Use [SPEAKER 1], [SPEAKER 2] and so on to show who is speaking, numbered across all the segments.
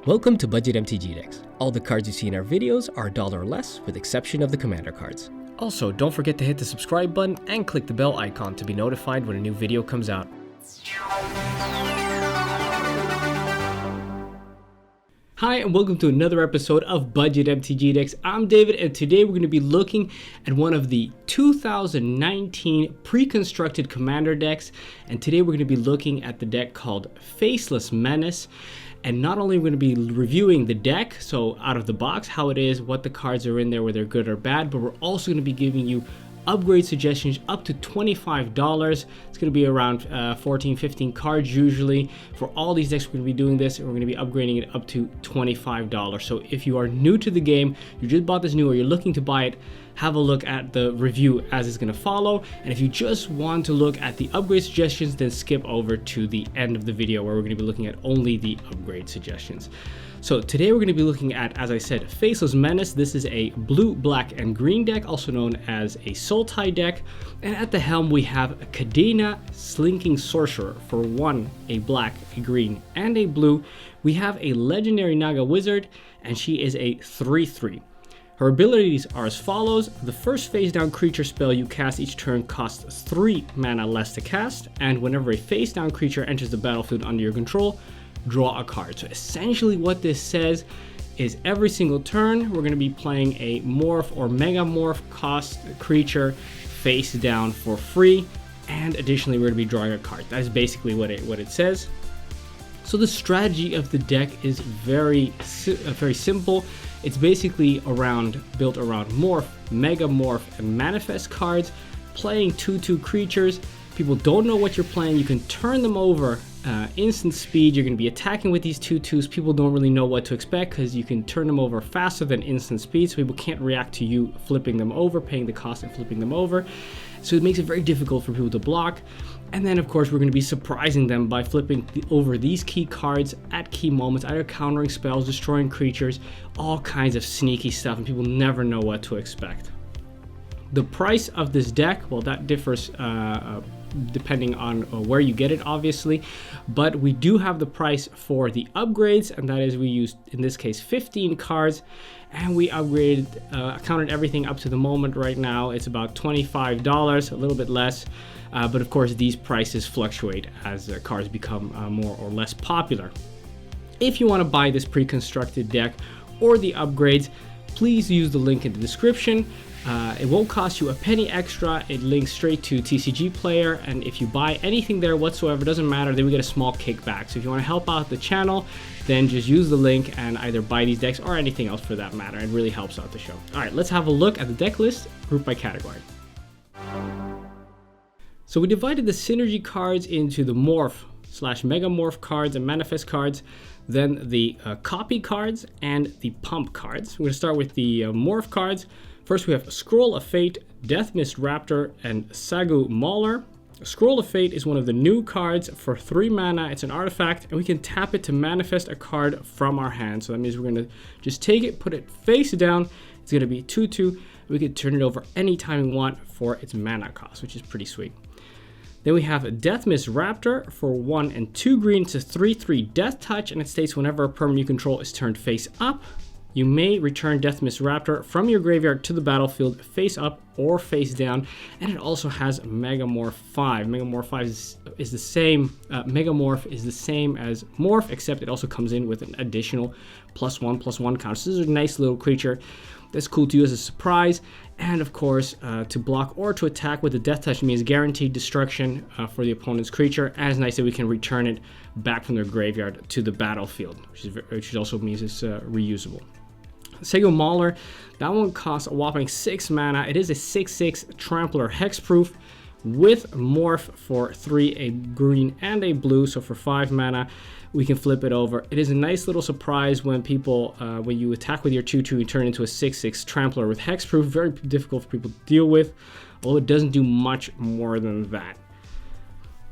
[SPEAKER 1] Welcome to Budget MTG Decks. All the cards you see in our videos are $1 or less, with exception of the commander cards. Also, don't forget to hit the subscribe button and click the bell icon to be notified when a new video comes out. Hi and welcome to another episode of Budget MTG Decks. I'm David and today we're going to be looking at one of the 2019 pre-constructed commander decks, and today we're going to be looking at the deck called Faceless Menace. And not only are we going to be reviewing the deck, so out of the box, how it is, what the cards are in there, whether good or bad, but we're also going to be giving you upgrade suggestions up to $25. It's going to be around 14, 15 cards usually. For all these decks, we're going to be doing this, and we're going to be upgrading it up to $25. So if you are new to the game, you just bought this new or you're looking to buy it, have a look at the review as it's going to follow. And if you just want to look at the upgrade suggestions, then skip over to the end of the video where we're going to be looking at only the upgrade suggestions. So today we're going to be looking at, as I said, Faceless Menace. This is a blue, black, and green deck, also known as a soul tie deck. And at the helm we have a Kadena Slinking Sorcerer for 1, a black, a green, and a blue. We have a legendary Naga Wizard, and she is a 3/3. Her abilities are as follows. The first face down creature spell you cast each turn costs 3 mana less to cast, and whenever a face down creature enters the battlefield under your control, draw a card. So essentially what this says is every single turn we're going to be playing a morph or megamorph cost creature face down for free, and additionally we're going to be drawing a card. That is basically what it says. So the strategy of the deck is very simple. It's basically built around morph, megamorph, and manifest cards, playing 2/2 creatures. People don't know what you're playing. You can turn them over instant speed. You're going to be attacking with these 2/2s. People don't really know what to expect because you can turn them over faster than instant speed, so people can't react to you flipping them over, paying the cost and flipping them over. So it makes it very difficult for people to block. And then of course we're going to be surprising them by flipping over these key cards at key moments, either countering spells, destroying creatures, all kinds of sneaky stuff, and people never know what to expect. The price of this deck, well, that differs depending on where you get it, obviously, but we do have the price for the upgrades, and that is we used in this case 15 cards, and we upgraded, counted everything up to the moment. Right now it's about $25, a little bit less, but of course these prices fluctuate as cards become more or less popular. If you want to buy this pre-constructed deck or the upgrades, please use the link in the description. It won't cost you a penny extra. It links straight to TCG Player, and if you buy anything there whatsoever, doesn't matter, then we get a small kickback. So if you want to help out the channel, then just use the link and either buy these decks or anything else for that matter. It really helps out the show. All right, let's have a look at the deck list grouped by category. So we divided the synergy cards into the morph/megamorph cards and manifest cards, then the copy cards and the pump cards. We're going to start with the morph cards. First we have Scroll of Fate, Deathmist Raptor, and Sagu Mauler. Scroll of Fate is one of the new cards for 3 mana. It's an artifact, and we can tap it to manifest a card from our hand. So that means we're going to just take it, put it face down. It's going to be 2/2. We can turn it over anytime we want for its mana cost, which is pretty sweet. Then we have Deathmist Raptor for 1 and 2 green. It's a 3/3 Death Touch, and it states whenever a permanent you control is turned face up, you may return Deathmist Raptor from your graveyard to the battlefield face up or face down, and it also has Megamorph 5. Megamorph 5 is the same. Megamorph is the same as Morph, except it also comes in with an additional +1/+1 counter. So this is a nice little creature that's cool to use as a surprise. And of course, to block or to attack with the Death Touch means guaranteed destruction for the opponent's creature, and it's nice that we can return it back from their graveyard to the battlefield, which also means it's reusable. Sagu Mauler, that one costs a whopping 6 mana. It is a 6/6 Trampler Hexproof with Morph for 3, a green and a blue, so for 5 mana we can flip it over. It is a nice little surprise when when you attack with your 2/2, you turn into a 6/6 Trampler with Hexproof. Very difficult for people to deal with, although it doesn't do much more than that.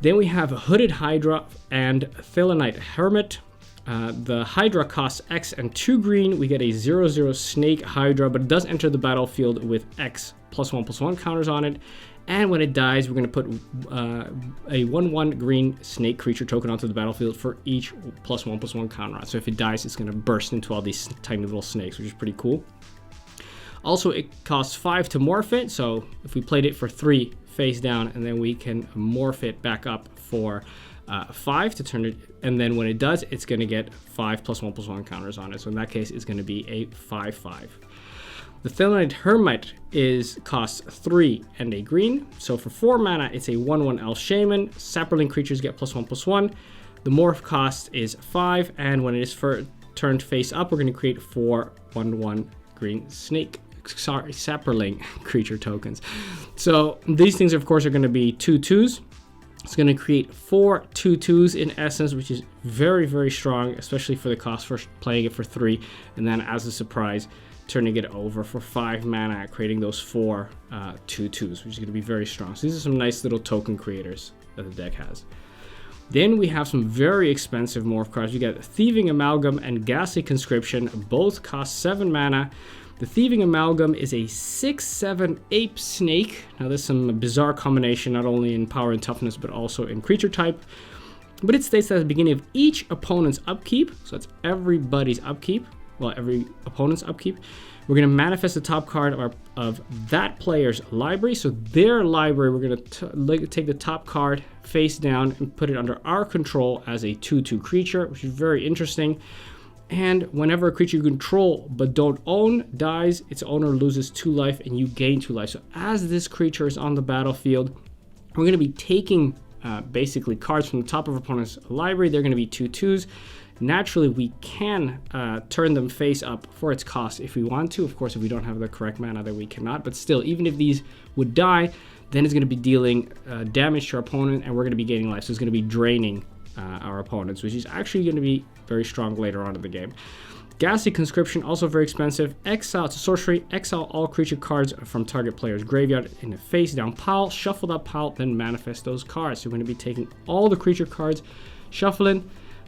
[SPEAKER 1] Then we have a Hooded Hydra and Thelonite Hermit. The Hydra costs X and 2 green. We get a 0/0 Snake Hydra, but it does enter the battlefield with X +1/+1 counters on it. And when it dies, we're going to put a 1/1 green snake creature token onto the battlefield for each +1/+1 counter on. So if it dies, it's going to burst into all these tiny little snakes, which is pretty cool. Also, it costs 5 to morph it. So if we played it for 3 face down, and then we can morph it back up for 5 to turn it. And then when it does, it's going to get 5 +1/+1 counters on it. So in that case, it's going to be a 5/5. The Thelonite Hermite costs 3 and a green. So for 4 mana, it's a 1/1 Elf Shaman. Sapperling creatures get +1/+1. The morph cost is 5, and when it is turned face up, we're going to create 4 1/1 green Sapperling creature tokens. So these things, of course, are going to be 2/2s. It's going to create 4 2/2s in essence, which is very, very strong, especially for the cost for playing it for 3, and then as a surprise, turning it over for 5 mana, creating those 4 2/2s, which is going to be very strong. So these are some nice little token creators that the deck has. Then we have some very expensive morph cards. We got Thieving Amalgam and Ghastly Conscription. Both cost 7 mana. The Thieving Amalgam is a 6/7 Ape Snake. Now there's some bizarre combination, not only in power and toughness, but also in creature type. But it states that at the beginning of each opponent's upkeep, so that's everybody's upkeep, well, every opponent's upkeep, we're going to manifest the top card of that player's library. So their library, we're going to take the top card face down and put it under our control as a 2/2 creature, which is very interesting. And whenever a creature you control but don't own dies, its owner loses 2 life and you gain 2 life. So as this creature is on the battlefield, we're going to be taking basically cards from the top of our opponent's library. They're going to be 2/2s. Naturally, we can turn them face up for its cost if we want to. Of course, if we don't have the correct mana, then we cannot. But still, even if these would die, then it's going to be dealing damage to our opponent, and we're going to be gaining life. So it's going to be draining our opponents, which is actually going to be very strong later on in the game. Ghastly Conscription, also very expensive. Exile to sorcery. Exile all creature cards from target player's graveyard in a face down pile. Shuffle that pile, then manifest those cards. So we're going to be taking all the creature cards, shuffling,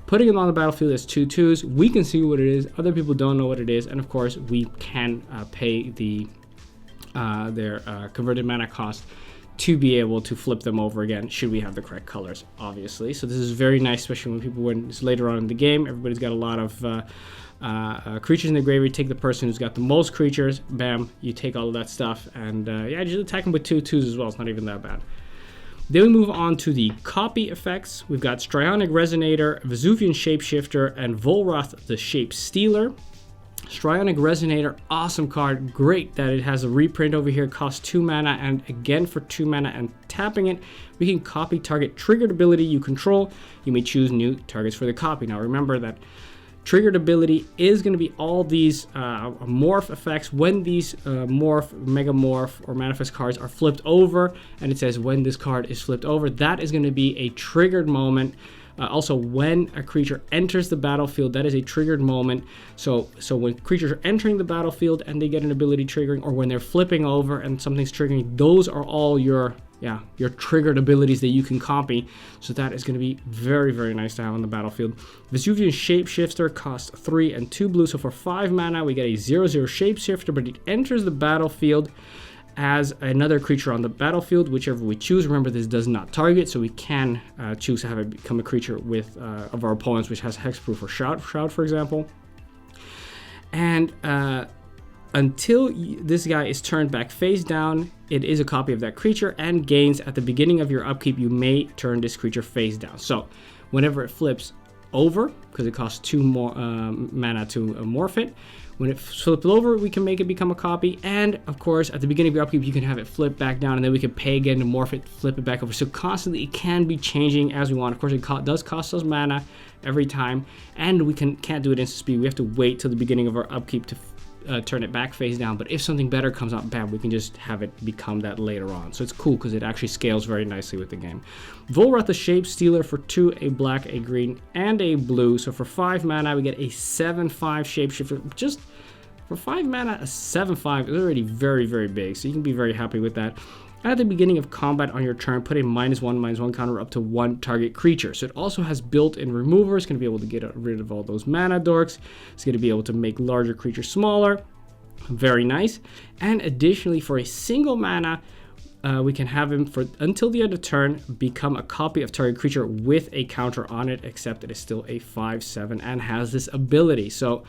[SPEAKER 1] putting them on the battlefield as 2/2s. We can see what it is. Other people don't know what it is. And of course, we can pay their converted mana cost to be able to flip them over again, should we have the correct colors, obviously. So this is very nice, especially when it's later on in the game. Everybody's got a lot of creatures in the graveyard. Take the person who's got the most creatures, bam, you take all of that stuff, and yeah, just attack them with 2/2s as well. It's not even that bad. Then we move on to the copy effects. We've got Strionic Resonator, Vesuvian Shapeshifter, and Volrath the Shape Stealer. Strionic Resonator, awesome card. Great that it has a reprint over here. Costs 2 mana, and again for 2 mana and tapping it, we can copy target triggered ability you control. You may choose new targets for the copy. Now remember that triggered ability is going to be all these morph effects. When these morph, megamorph, or manifest cards are flipped over, and it says when this card is flipped over, that is going to be a triggered moment. Also, when a creature enters the battlefield, that is a triggered moment. So when creatures are entering the battlefield and they get an ability triggering, or when they're flipping over and something's triggering, those are all your triggered abilities that you can copy. So that is going to be very, very nice to have on the battlefield. Vesuvian Shapeshifter costs 3 and 2 blue. So for 5 mana, we get a 0/0 Shapeshifter, but it enters the battlefield as another creature on the battlefield, whichever we choose. Remember, this does not target, so we can choose to have it become a creature with of our opponents, which has hexproof or shroud, for example. And until this guy is turned back face down, it is a copy of that creature and gains at the beginning of your upkeep. You may turn this creature face down. So whenever it flips over, because it costs 2 more mana to morph it, when it flips over, we can make it become a copy. And of course, at the beginning of your upkeep, you can have it flip back down, and then we can pay again to morph it, flip it back over. So constantly, it can be changing as we want. Of course, it does cost us mana every time, and we can't do it instant speed. We have to wait till the beginning of our upkeep to turn it back face down. But if something better comes out, bam, we can just have it become that later on. So it's cool because it actually scales very nicely with the game. Volrath the Shape Stealer for 2, a black, a green, and a blue. So for 5 mana, we get a 7/5 Shapeshifter. Just for 5 mana, a 7/5 is already very, very big. So you can be very happy with that. At the beginning of combat on your turn, put a -1/-1 counter up to one target creature. So it also has built-in remover. It's going to be able to get rid of all those mana dorks. It's going to be able to make larger creatures smaller. Very nice. And additionally, for a single mana, we can have him for until the end of turn become a copy of target creature with a counter on it, except it is still a 5/7 and has this ability. So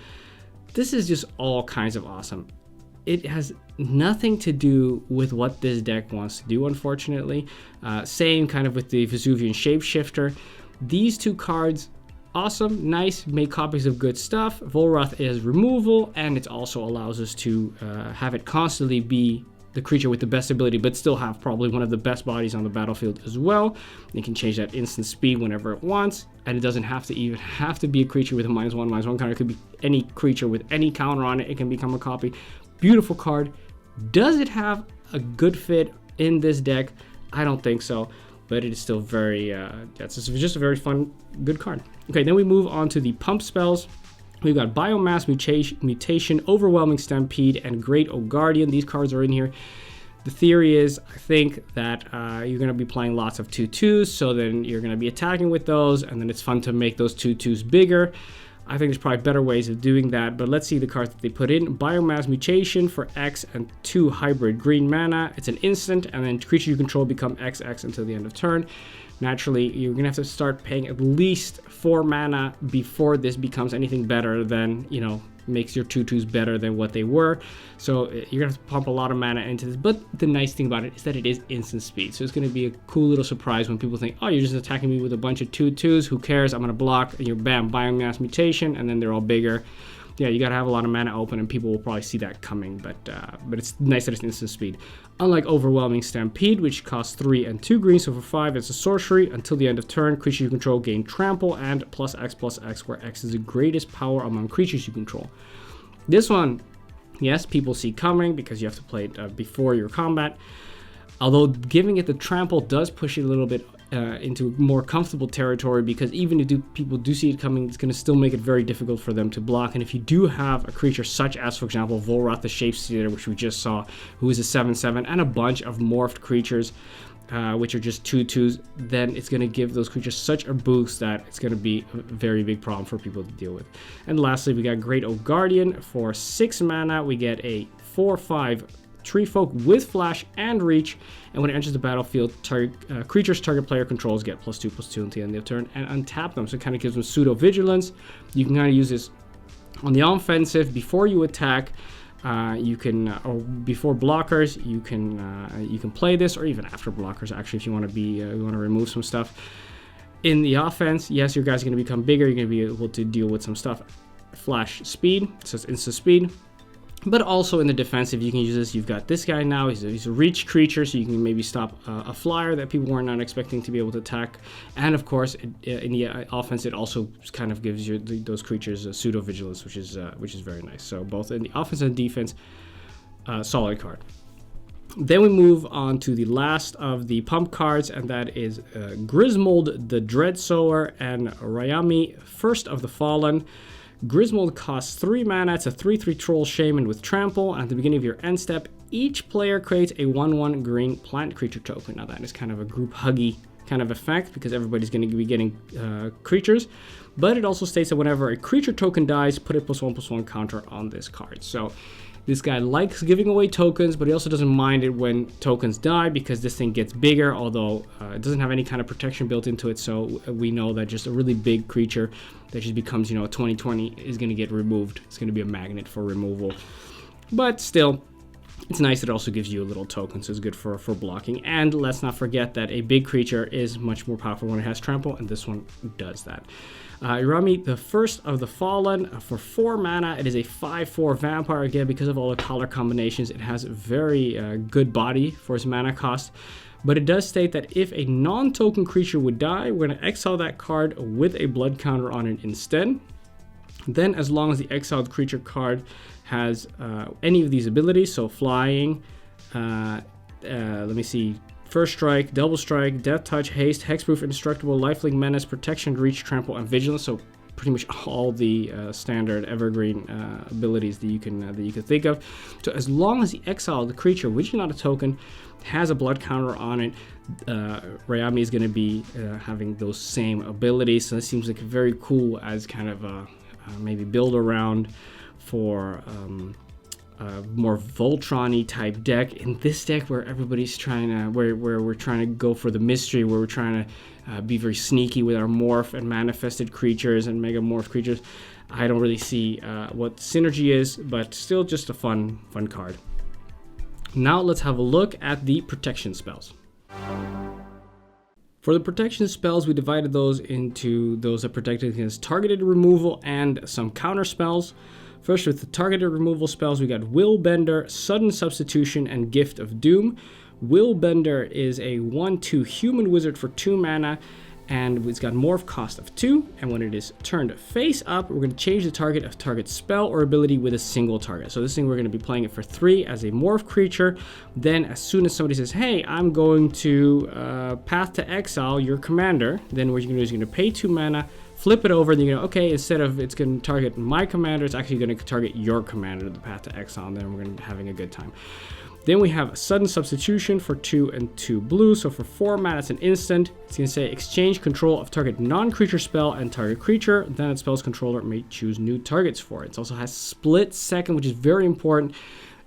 [SPEAKER 1] this is just all kinds of awesome. It has nothing to do with what this deck wants to do, unfortunately. Same kind of with the Vesuvian Shapeshifter. These two cards, awesome, nice, make copies of good stuff. Volrath is removal, and it also allows us to have it constantly be the creature with the best ability, but still have probably one of the best bodies on the battlefield as well. It can change that instant speed whenever it wants, and it doesn't have to be a creature with a -1/-1 counter. It could be any creature with any counter on it. It can become a copy. Beautiful card. Does it have a good fit in this deck? I don't think so, but it is still very, it's just a very fun, good card. Okay, then we move on to the pump spells. We've got Biomass Mutation, Overwhelming Stampede, and Great Guardian. These cards are in here. The theory is, I think, that you're going to be playing lots of 2/2s, so then you're going to be attacking with those, and then it's fun to make those 2/2s bigger. I think there's probably better ways of doing that, but let's see the cards that they put in. Biomass Mutation for X and 2 hybrid green mana. It's an instant, and then creature you control become XX until the end of turn. Naturally, you're going to have to start paying at least 4 mana before this becomes anything better than, makes your 2/2s better than what they were. So you're going to have to pump a lot of mana into this. But the nice thing about it is that it is instant speed. So it's going to be a cool little surprise when people think, oh, you're just attacking me with a bunch of 2/2s. Who cares? I'm going to block. And you're bam, Biomass Mutation. And then they're all bigger. Yeah, you got to have a lot of mana open, and people will probably see that coming. But it's nice that it's instant speed. Unlike Overwhelming Stampede, which costs 3 and 2 green, so for 5 it's a sorcery. Until the end of turn, creatures you control gain trample and +X/+X, where X is the greatest power among creatures you control. This one, yes, people see coming because you have to play it before your combat. Although giving it the trample does push it a little bit into more comfortable territory, because even if people do see it coming, it's going to still make it very difficult for them to block. And if you do have a creature such as, for example, Volrath the Shapeshifter, which we just saw, who is a 7/7, and a bunch of morphed creatures, which are just 2/2s, then it's going to give those creatures such a boost that it's going to be a very big problem for people to deal with. And lastly, we got Great Guardian for 6 mana. We get a 4/5 Tree Folk with Flash and Reach, and when it enters the battlefield, creatures target player controls get +2/+2 until the end of the turn, and untap them. So it kind of gives them pseudo vigilance. You can kind of use this on the offensive before you attack. You can, or before blockers, you can play this, or even after blockers. Actually, if you want to you want to remove some stuff in the offense. Yes, your guys are going to become bigger. You're going to be able to deal with some stuff. Flash speed, so it's instant speed. But also in the defensive, you can use this. You've got this guy now. He's a reach creature, so you can maybe stop a flyer that people were not expecting to be able to attack. And of course, in the offense, it also kind of gives you those creatures pseudo vigilance, which is very nice. So both in the offense and defense, solid card. Then we move on to the last of the pump cards, and that is Grismold the Dreadsower and Ryami, First of the Fallen. Grismold costs 3 mana. It's a 3/3 Troll Shaman with Trample. And at the beginning of your end step, each player creates a 1/1 green plant creature token. Now that is kind of a group huggy kind of effect, because everybody's going to be getting creatures. But it also states that whenever a creature token dies, put a +1/+1 counter on this card. So this guy likes giving away tokens, but he also doesn't mind it when tokens die, because this thing gets bigger, although it doesn't have any kind of protection built into it. So we know that just a really big creature that just becomes, a 20/20 is going to get removed. It's going to be a magnet for removal. But still, it's nice that it also gives you a little token, so it's good for blocking. And let's not forget that a big creature is much more powerful when it has trample, and this one does that. Irami, the First of the Fallen, for 4 mana. It is a 5/4 vampire. Again, because of all the color combinations, it has a very good body for its mana cost. But it does state that if a non-token creature would die, we're going to exile that card with a blood counter on it instead. Then, as long as the exiled creature card has any of these abilities, so flying, let me see, First Strike, Double Strike, Death Touch, Haste, Hexproof, Indestructible, Lifelink Menace, Protection, Reach, Trample, and Vigilance. So pretty much all the standard evergreen abilities that you can think of. So as long as the exile the creature, which is not a token, has a blood counter on it, Rayami is going to be having those same abilities. So this seems like very cool as kind of a maybe build around for more Voltron-y type deck. In this deck where everybody's trying to, where we're trying to go for the mystery, where we're trying to be very sneaky with our morph and manifested creatures and megamorph creatures, I don't really see what synergy is, but still just a fun card. Now let's have a look at the protection spells. For the protection spells, we divided those into those that protected against targeted removal and some counter spells. First, with the targeted removal spells, we got Willbender, Sudden Substitution, and Gift of Doom. Willbender is a 1/2 human wizard for 2 mana, and it's got morph cost of 2, and when it is turned face up, we're going to change the target of target spell or ability with a single target. So this thing, we're going to be playing it for 3 as a morph creature. Then as soon as somebody says, hey, I'm going to path to exile your commander, then what you're going to do is you're going to pay 2 mana, flip it over, and you're going to, okay, instead of it's going to target my commander, it's actually going to target your commander, the path to exile, and then we're going to be having a good time. Then we have Sudden Substitution for 2 and 2 blue. So for 4 mana, it's an instant. It's going to say exchange control of target non-creature spell and target creature. Then its spell's controller may choose new targets for it. It also has Split Second, which is very important.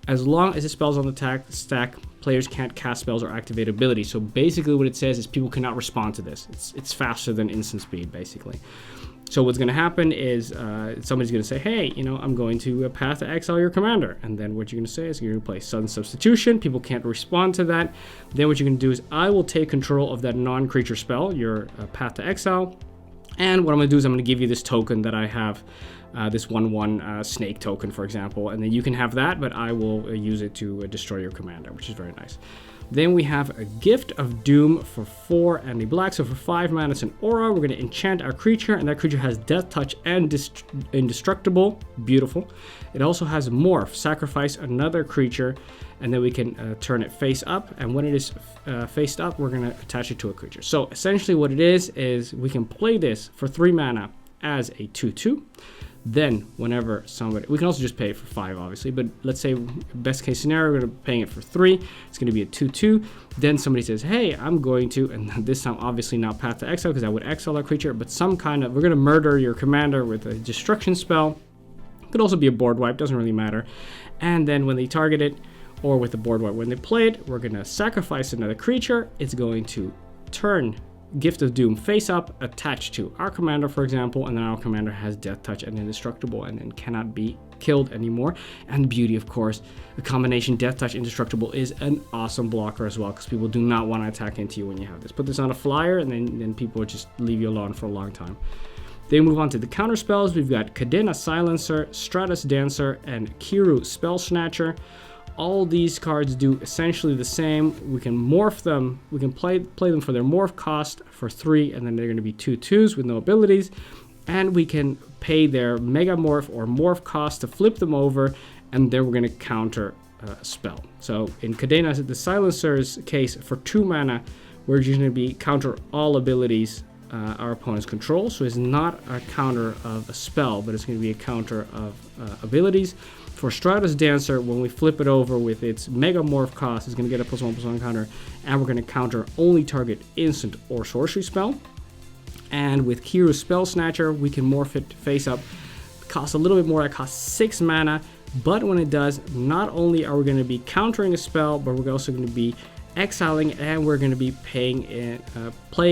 [SPEAKER 1] As long as the spell's on the stack, players can't cast spells or activate abilities. So basically what it says is people cannot respond to this. It's faster than instant speed, basically. So what's going to happen is somebody's going to say, hey, I'm going to path to exile your commander. And then what you're going to say is you're going to play Sudden Substitution. People can't respond to that. Then what you're going to do is I will take control of that non-creature spell, your path to exile. And what I'm going to do is I'm going to give you this token that I have, this 1/1 snake token, for example. And then you can have that, but I will use it to destroy your commander, which is very nice. Then we have a Gift of Doom for 4 and a black. So for 5 mana, it's an aura. We're going to enchant our creature, and that creature has Death Touch and Indestructible. Beautiful. It also has Morph. Sacrifice another creature, and then we can turn it face up. And when it is faced up, we're going to attach it to a creature. So essentially what it is we can play this for 3 mana as a 2/2. Then whenever somebody, we can also just pay it for 5 obviously, but let's say best case scenario, we're going to be paying it for 3. It's going to be a 2/2. Then somebody says, hey, I'm going to, and this time obviously not path to exile because I would exile that creature, but some kind of, we're going to murder your commander with a destruction spell. Could also be a board wipe, doesn't really matter. And then when they target it, or with the board wipe, when they play it, we're going to sacrifice another creature. It's going to turn Gift of Doom face up, attached to our commander, for example, and then our commander has Death Touch and Indestructible and then cannot be killed anymore. And beauty, of course, the combination Death Touch Indestructible is an awesome blocker as well, because people do not want to attack into you when you have this. Put this on a flyer, and then people will just leave you alone for a long time. Then move on to the counter spells. We've got Kadena Silencer, Stratus Dancer, and Kiru Spell Snatcher. All these cards do essentially the same. We can morph them. We can play them for their morph cost for 3, and then they're going to be 2/2s with no abilities. And we can pay their megamorph or morph cost to flip them over, and then we're going to counter a spell. So in Kadena, the Silencer's case, for 2 mana, we're just going to be counter all abilities our opponents control. So it's not a counter of a spell, but it's going to be a counter of abilities. For Stratus Dancer, when we flip it over with its Megamorph cost, it's going to get a +1/+1 counter, and we're going to counter only target instant or sorcery spell. And with Kiru Spell Snatcher, we can morph it face up. It costs a little bit more, it costs 6 mana, but when it does, not only are we going to be countering a spell, but we're also going to be exiling, and we're going to be playing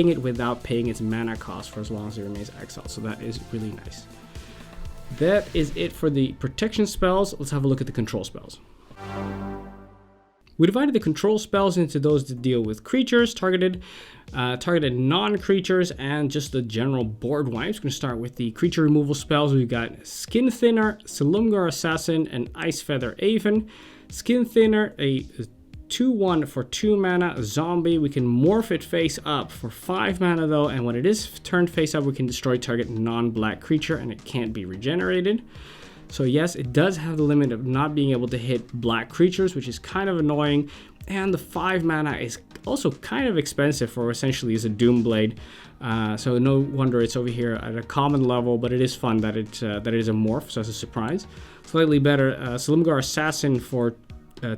[SPEAKER 1] it without paying its mana cost for as long as it remains exiled. So that is really nice. That is it for the protection spells. Let's have a look at the control spells. We divided the control spells into those that deal with creatures, targeted non-creatures, and just the general board wipes. We're going to start with the creature removal spells. We've got Skin Thinner, Silumgar Assassin, and Ice Feather Aven. Skin Thinner, a 2/1 for 2 mana, a zombie. We can morph it face up for 5 mana though, and when it is turned face up, we can destroy target non-black creature and it can't be regenerated. So yes, it does have the limit of not being able to hit black creatures, which is kind of annoying. And the 5 mana is also kind of expensive for essentially as a Doomblade. So no wonder it's over here at a common level, but it is fun that it is a morph, so it's a surprise. Slightly better, Silumgar Assassin for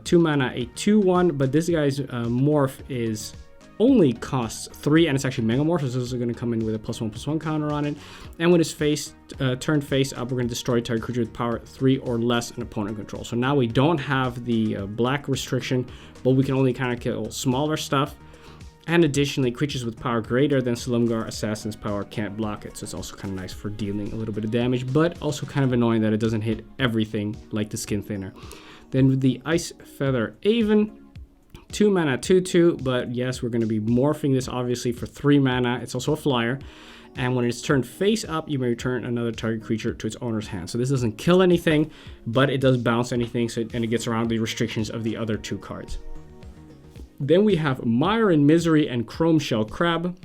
[SPEAKER 1] 2 mana, a 2/1, but this guy's morph is only costs 3, and it's actually megamorph, so this is going to come in with a +1/+1 counter on it. And when it's turned face up, we're going to destroy target creature with power 3 or less and opponent control. So now we don't have the black restriction, but we can only kind of kill smaller stuff. And additionally, creatures with power greater than Silumgar Assassin's power can't block it, so it's also kind of nice for dealing a little bit of damage, but also kind of annoying that it doesn't hit everything like the Skin Thinner. Then with the Ice Feather Aven, 2 mana, 2/2, but yes, we're going to be morphing this obviously for 3 mana. It's also a flyer, and when it's turned face up, you may return another target creature to its owner's hand. So this doesn't kill anything, but it does bounce anything, and it gets around the restrictions of the other 2 cards. Then we have Mire in Misery and Chrome Shell Crab.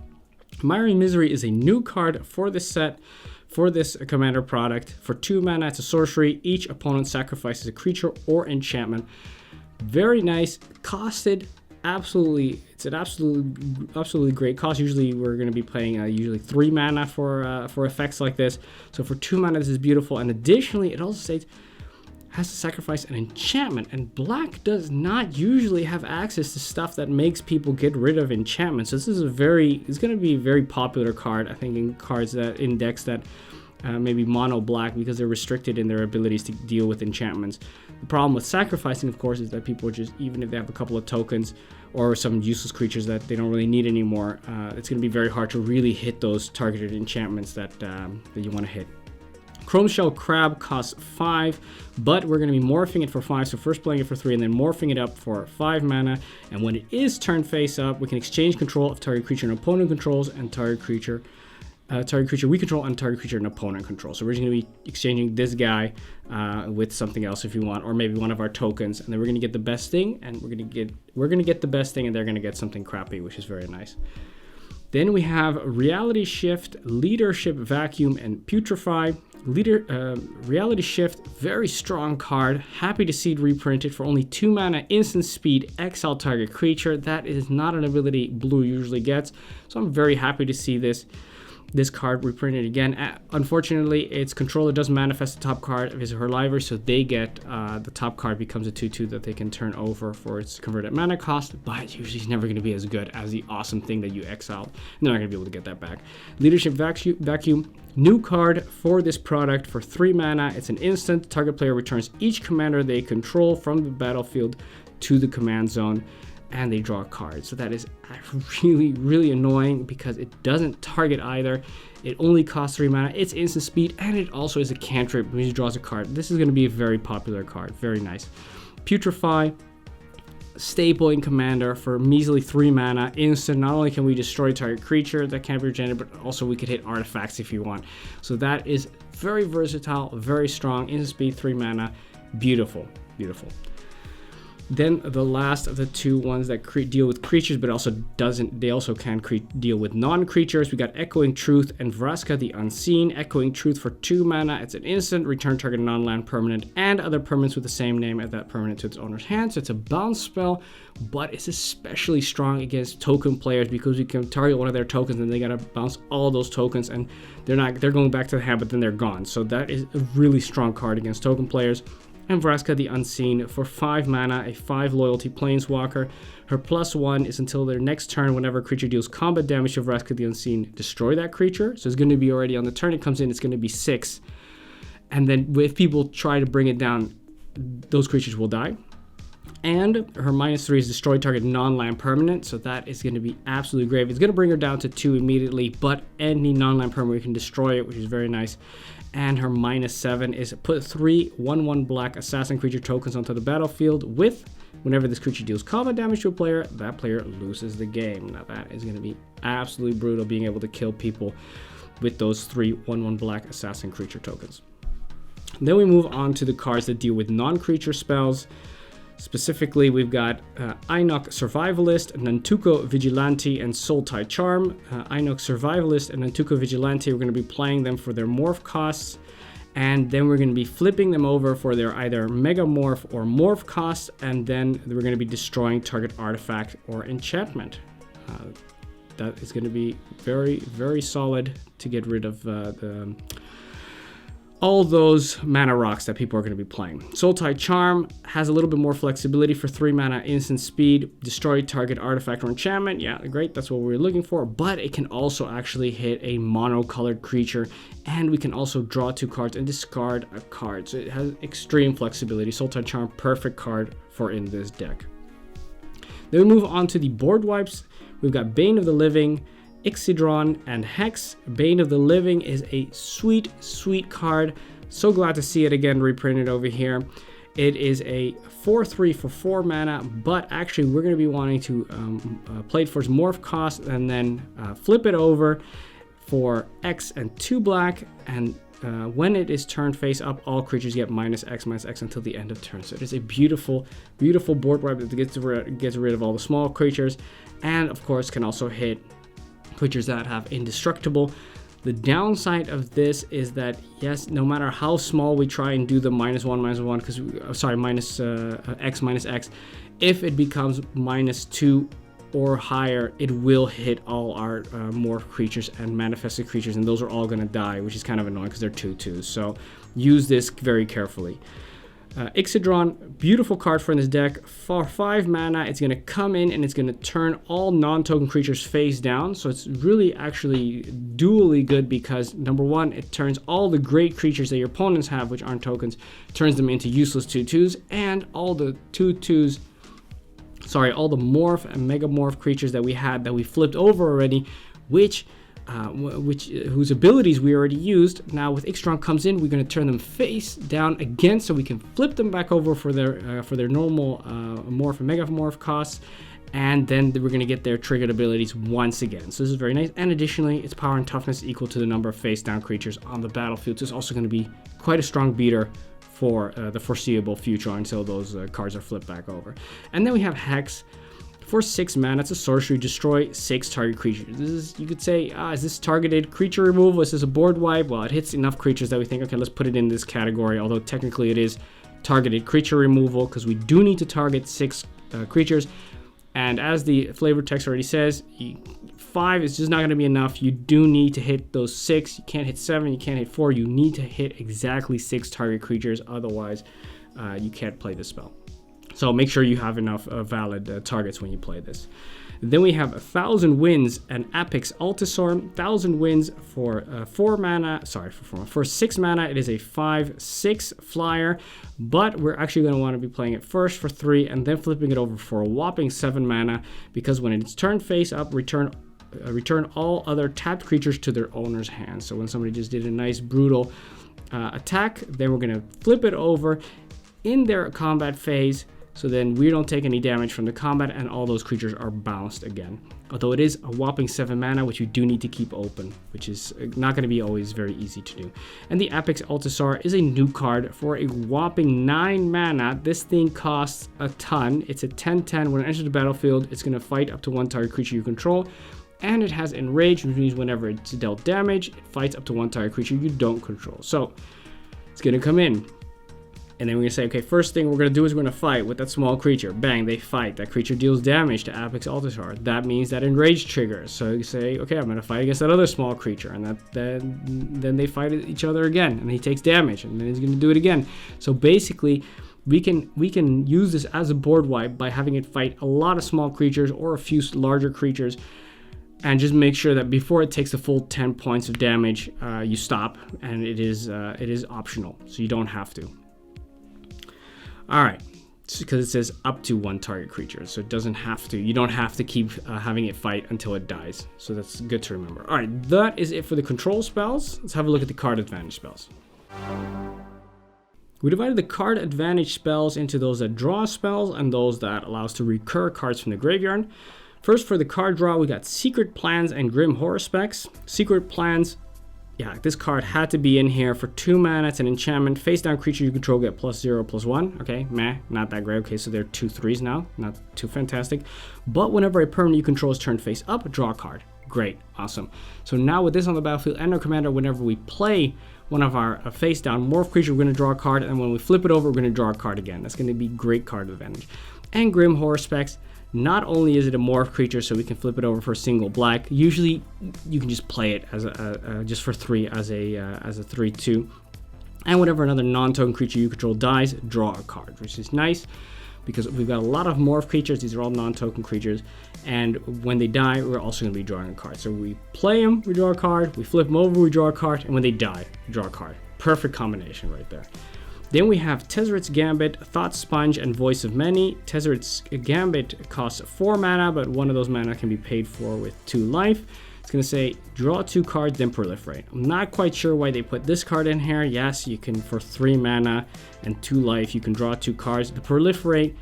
[SPEAKER 1] Mire in Misery is a new card for this set, for this commander product. For 2 mana, it's a sorcery. Each opponent sacrifices a creature or enchantment. Very nice. Costed, absolutely. It's an absolutely great cost. Usually we're going to be playing usually 3 mana for effects like this. So for 2 mana, this is beautiful. And additionally, it also states has to sacrifice an enchantment, and black does not usually have access to stuff that makes people get rid of enchantments. So this is it's going to be a very popular card, I think, in decks that maybe mono black, because they're restricted in their abilities to deal with enchantments. The problem with sacrificing, of course, is that people just, even if they have a couple of tokens or some useless creatures that they don't really need anymore, it's going to be very hard to really hit those targeted enchantments that you want to hit. Chrome Shell Crab costs 5, but we're going to be morphing it for 5. So first playing it for 3 and then morphing it up for 5 mana. And when it is turned face up, we can exchange control of target creature and opponent controls, and target creature we control and target creature and opponent control. So we're just going to be exchanging this guy with something else if you want, or maybe one of our tokens, and then we're going to get the best thing, and we're going to get the best thing, and they're going to get something crappy, which is very nice. Then we have Reality Shift, Leadership Vacuum, and Putrefy. Reality Shift, very strong card. Happy to see it reprinted for only 2 mana, instant speed, exile target creature. That is not an ability blue usually gets, so I'm very happy to see this card reprinted again. Unfortunately, its controller does manifest the top card of his or her library, so they get the top card becomes a 2/2 that they can turn over for its converted mana cost, but usually it's never going to be as good as the awesome thing that you exiled, and they're not going to be able to get that back. Leadership Vacuum, new card for this product for 3 mana. It's an instant. Target player returns each commander they control from the battlefield to the command zone, and they draw a card. So that is really, really annoying because it doesn't target either. It only costs 3 mana. It's instant speed, and it also is a cantrip when it draws a card. This is going to be a very popular card. Very nice. Putrefy, staple in Commander for measly 3 mana. Instant. Not only can we destroy target creature that can't be regenerated, but also we could hit artifacts if you want. So that is very versatile, very strong. Instant speed, 3 mana. Beautiful. Beautiful. Then the last of the 2 ones that deal with creatures, but they also can deal with non-creatures. We got Echoing Truth and Vraska the Unseen. Echoing Truth for 2 mana. It's an instant. Return target non-land permanent and other permanents with the same name as that permanent to its owner's hand. So it's a bounce spell, but it's especially strong against token players because we can target one of their tokens and they gotta bounce all those tokens, and they're going back to the hand, but then they're gone. So that is a really strong card against token players. And Vraska the Unseen for 5 mana, a 5 loyalty planeswalker. Her +1 is until their next turn. Whenever a creature deals combat damage to Vraska the Unseen, destroy that creature. So it's going to be already on the turn it comes in, it's going to be 6. And then if people try to bring it down, those creatures will die. And her -3 is destroy target non-land permanent, so that is going to be absolutely great. It's going to bring her down to 2 immediately, but any non-land permanent we can destroy it, which is very nice. And her -7 is put 3 1/1 black assassin creature tokens onto the battlefield with, whenever this creature deals combat damage to a player, that player loses the game. Now that is going to be absolutely brutal, being able to kill people with those 3 1/1 black assassin creature tokens. Then we move on to the cards that deal with non-creature spells. Specifically, we've got Inok Survivalist, Nantuko Vigilante, and Soultide Charm. Inok Survivalist and Nantuko Vigilante, we're going to be playing them for their morph costs. And then we're going to be flipping them over for their either megamorph or morph costs, and then we're going to be destroying target artifact or enchantment. That is going to be very, very solid to get rid of all those mana rocks that people are going to be playing. Soultide Charm has a little bit more flexibility for 3 mana instant speed, destroy target artifact or enchantment. Yeah, great, that's what we're looking for, but it can also actually hit a mono-colored creature, and we can also draw 2 cards and discard a card. So it has extreme flexibility. Soultide Charm, perfect card for in this deck. Then we move on to the board wipes. We've got Bane of the Living, Ixidron, and Hex. Bane of the Living is a sweet, sweet card. So glad to see it again reprinted over here. It is a 4/3 for 4 mana, but actually we're going to be wanting to play it for its morph cost and then flip it over for X and 2 black. And when it is turned face up, all creatures get -X until the end of turn. So it is a beautiful, beautiful board wipe that gets rid of all the small creatures, and of course can also hit creatures that have indestructible. The downside of this is that, yes, no matter how small we try and do the -1/-1, because -X, if it becomes -2 or higher, it will hit all our morph creatures and manifested creatures, and those are all going to die, which is kind of annoying because they're 2/2s. So use this very carefully. Ixidron, beautiful card for in this deck. For 5 mana, it's going to come in and it's going to turn all non-token creatures face down. So it's really actually dually good because, number one, it turns all the great creatures that your opponents have, which aren't tokens, turns them into useless 2/2s, and all the 2/2s, all the morph and megamorph creatures that we had that we flipped over already, whose abilities we already used. Now with Ixidron comes in, we're going to turn them face down again, so we can flip them back over for their normal morph and megamorph costs, and then we're going to get their triggered abilities once again. So this is very nice, and additionally its power and toughness equal to the number of face down creatures on the battlefield. So it's also going to be quite a strong beater for the foreseeable future until those cards are flipped back over. And then we have Hex. For 6 mana, it's a sorcery, destroy 6 target creatures. This is, you could say, is this targeted creature removal? Is this a board wipe? Well, it hits enough creatures that we think, okay, let's put it in this category, although technically it is targeted creature removal because we do need to target 6 creatures. And as the flavor text already says, 5 is just not going to be enough. You do need to hit those 6. You can't hit 7, you can't hit 4. You need to hit exactly 6 target creatures, otherwise you can't play the spell. So make sure you have enough valid targets when you play this. Then we have 1,000 Winds and Apix Altissorn. 1,000 Winds for 4 mana. For 6 mana, it is a 5/6 flyer, but we're actually going to want to be playing it first for 3 and then flipping it over for a whopping 7 mana, because when it's turned face up, return all other tapped creatures to their owner's hand. So when somebody just did a nice brutal attack, then we're going to flip it over in their combat phase. So then we don't take any damage from the combat, and all those creatures are bounced again. Although it is a whopping 7 mana, which you do need to keep open, which is not going to be always very easy to do. And the Apix Altissorn is a new card for a whopping 9 mana. This thing costs a ton. It's a 10/10. When it enters the battlefield, it's going to fight up to 1 target creature you control. And it has Enrage, which means whenever it's dealt damage, it fights up to 1 target creature you don't control. So it's going to come in. And then we're going to say, okay, first thing we're going to do is we're going to fight with that small creature. Bang, they fight. That creature deals damage to Apix Altissorn. That means that Enrage triggers. So you say, okay, I'm going to fight against that other small creature. And then they fight each other again. And he takes damage. And then he's going to do it again. So basically, we can use this as a board wipe by having it fight a lot of small creatures or a few larger creatures. And just make sure that before it takes the full 10 points of damage, you stop. And it is optional. So you don't have to. All right, because it says up to 1 target creature, so it doesn't have to. You don't have to keep having it fight until it dies. So that's good to remember. All right, that is it for the control spells. Let's have a look at the card advantage spells. We divided the card advantage spells into those that draw spells and those that allow us to recur cards from the graveyard. First, for the card draw, we got Secret Plans and Grim Horror Specs. Secret Plans. Yeah, this card had to be in here for 2 mana. It's an enchantment. Face down creature you control get +0/+1. Okay, meh, not that great. Okay, so they're 2/3s now. Not too fantastic. But whenever a permanent you control is turned face up, draw a card. Great, awesome. So now with this on the battlefield and our commander, whenever we play one of our face down morph creature, we're going to draw a card, and when we flip it over, we're going to draw a card again. That's going to be great card advantage. And Grim Horror Specs, not only is it a morph creature, so we can flip it over for a single black. Usually, you can just play it as just for 3 as a 3/2. And whenever another non-token creature you control dies, draw a card, which is nice because we've got a lot of morph creatures. These are all non-token creatures, and when they die, we're also going to be drawing a card. So we play them, we draw a card. We flip them over, we draw a card, and when they die, we draw a card. Perfect combination right there. Then we have Tezzeret's Gambit, Thought Sponge, and Voice of Many. Tezzeret's Gambit costs 4 mana, but one of those mana can be paid for with 2 life. It's going to say, draw 2 cards, then proliferate. I'm not quite sure why they put this card in here. Yes, you can, for 3 mana and 2 life, you can draw 2 cards. The proliferate,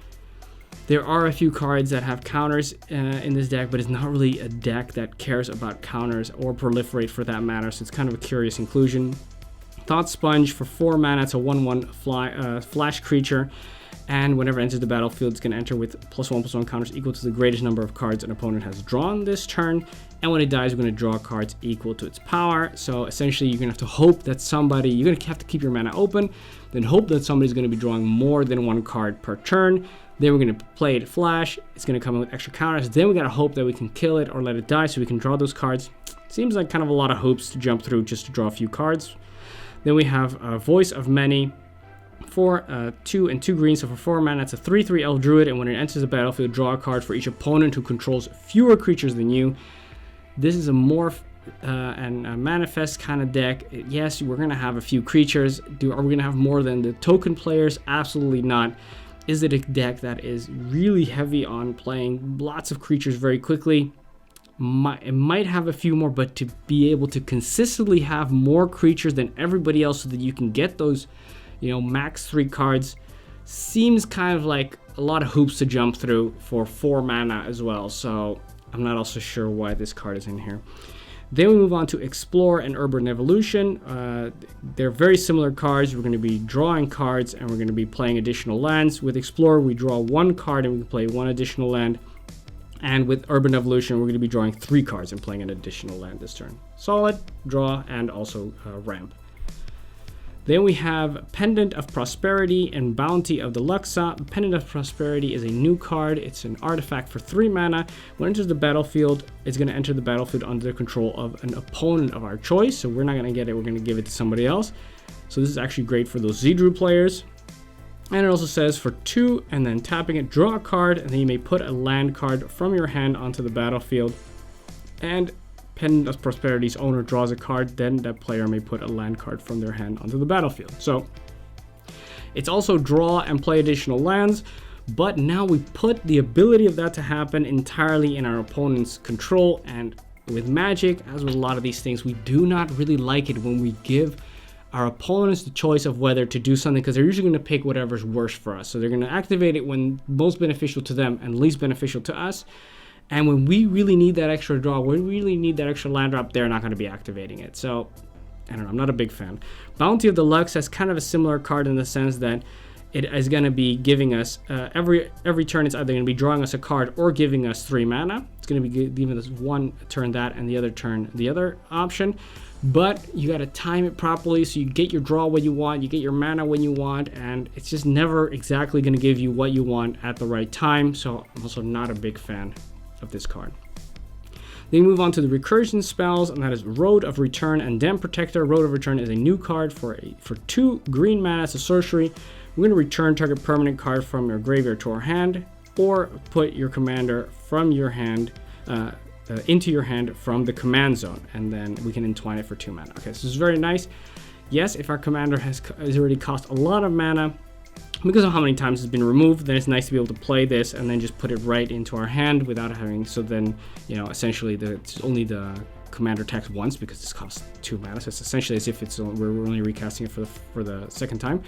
[SPEAKER 1] there are a few cards that have counters in this deck, but it's not really a deck that cares about counters or proliferate for that matter, so it's kind of a curious inclusion. Thought Sponge for 4 mana, it's a 1/1 flash creature, and whenever it enters the battlefield, it's going to enter with +1/+1 counters equal to the greatest number of cards an opponent has drawn this turn, and when it dies, we're going to draw cards equal to its power. So essentially, you're going to have to hope that you're going to have to keep your mana open, then hope that somebody's going to be drawing more than 1 card per turn. Then we're going to play it flash, it's going to come in with extra counters, then we got to hope that we can kill it or let it die so we can draw those cards. Seems like kind of a lot of hoops to jump through just to draw a few cards. Then we have Voice of Many for 2 and 2 green, so for 4 mana, it's a 3/3 Elf Druid, and when it enters the battlefield, draw a card for each opponent who controls fewer creatures than you. This is a morph and a manifest kind of deck. Yes, we're going to have a few creatures. Are we going to have more than the token players? Absolutely not. Is it a deck that is really heavy on playing lots of creatures very quickly? It might have a few more, but to be able to consistently have more creatures than everybody else so that you can get those, max 3 cards seems kind of like a lot of hoops to jump through for 4 mana as well. So I'm not also sure why this card is in here. Then we move on to Explore and Urban Evolution. They're very similar cards. We're going to be drawing cards and we're going to be playing additional lands. With Explore, we draw 1 card and we can play 1 additional land. And with Urban Evolution, we're going to be drawing 3 cards and playing an additional land this turn. Solid, draw, and also ramp. Then we have Pendant of Prosperity and Bounty of the Luxa. Pendant of Prosperity is a new card. It's an artifact for 3 mana. When it enters the battlefield, it's going to enter the battlefield under the control of an opponent of our choice. So we're not going to get it. We're going to give it to somebody else. So this is actually great for those Zedru players. And it also says for 2 and then tapping it, draw a card, and then you may put a land card from your hand onto the battlefield. And Pendant of Prosperity's owner draws a card, then that player may put a land card from their hand onto the battlefield. So it's also draw and play additional lands, but now we put the ability of that to happen entirely in our opponent's control. And with Magic, as with a lot of these things, we do not really like it when we give our opponents the choice of whether to do something, because they're usually going to pick whatever's worse for us. So they're going to activate it when most beneficial to them and least beneficial to us. And when we really need that extra draw, when we really need that extra land drop, they're not going to be activating it. So, I don't know, I'm not a big fan. Bounty of the Lux has kind of a similar card in the sense that it is going to be giving us, every turn it's either going to be drawing us a card or giving us 3 mana. It's going to be giving us 1 turn that and the other turn the other option. But you got to time it properly so you get your draw when you want, you get your mana when you want, and it's just never exactly going to give you what you want at the right time. So I'm also not a big fan of this card. Then we move on to the recursion spells, and that is Road of Return and Dam Protector. Road of Return is a new card for 2 green mana. It's a sorcery. We're going to return target permanent card from your graveyard to our hand, or put your commander from your hand into your hand from the command zone, and then we can entwine it for 2 mana. Okay, so this is very nice. Yes, if our commander has already cost a lot of mana, because of how many times it's been removed, then it's nice to be able to play this and then just put it right into our hand without having, so then, essentially it's only the commander attacks once because this costs 2 mana, so it's essentially as if we're only recasting it for the second time.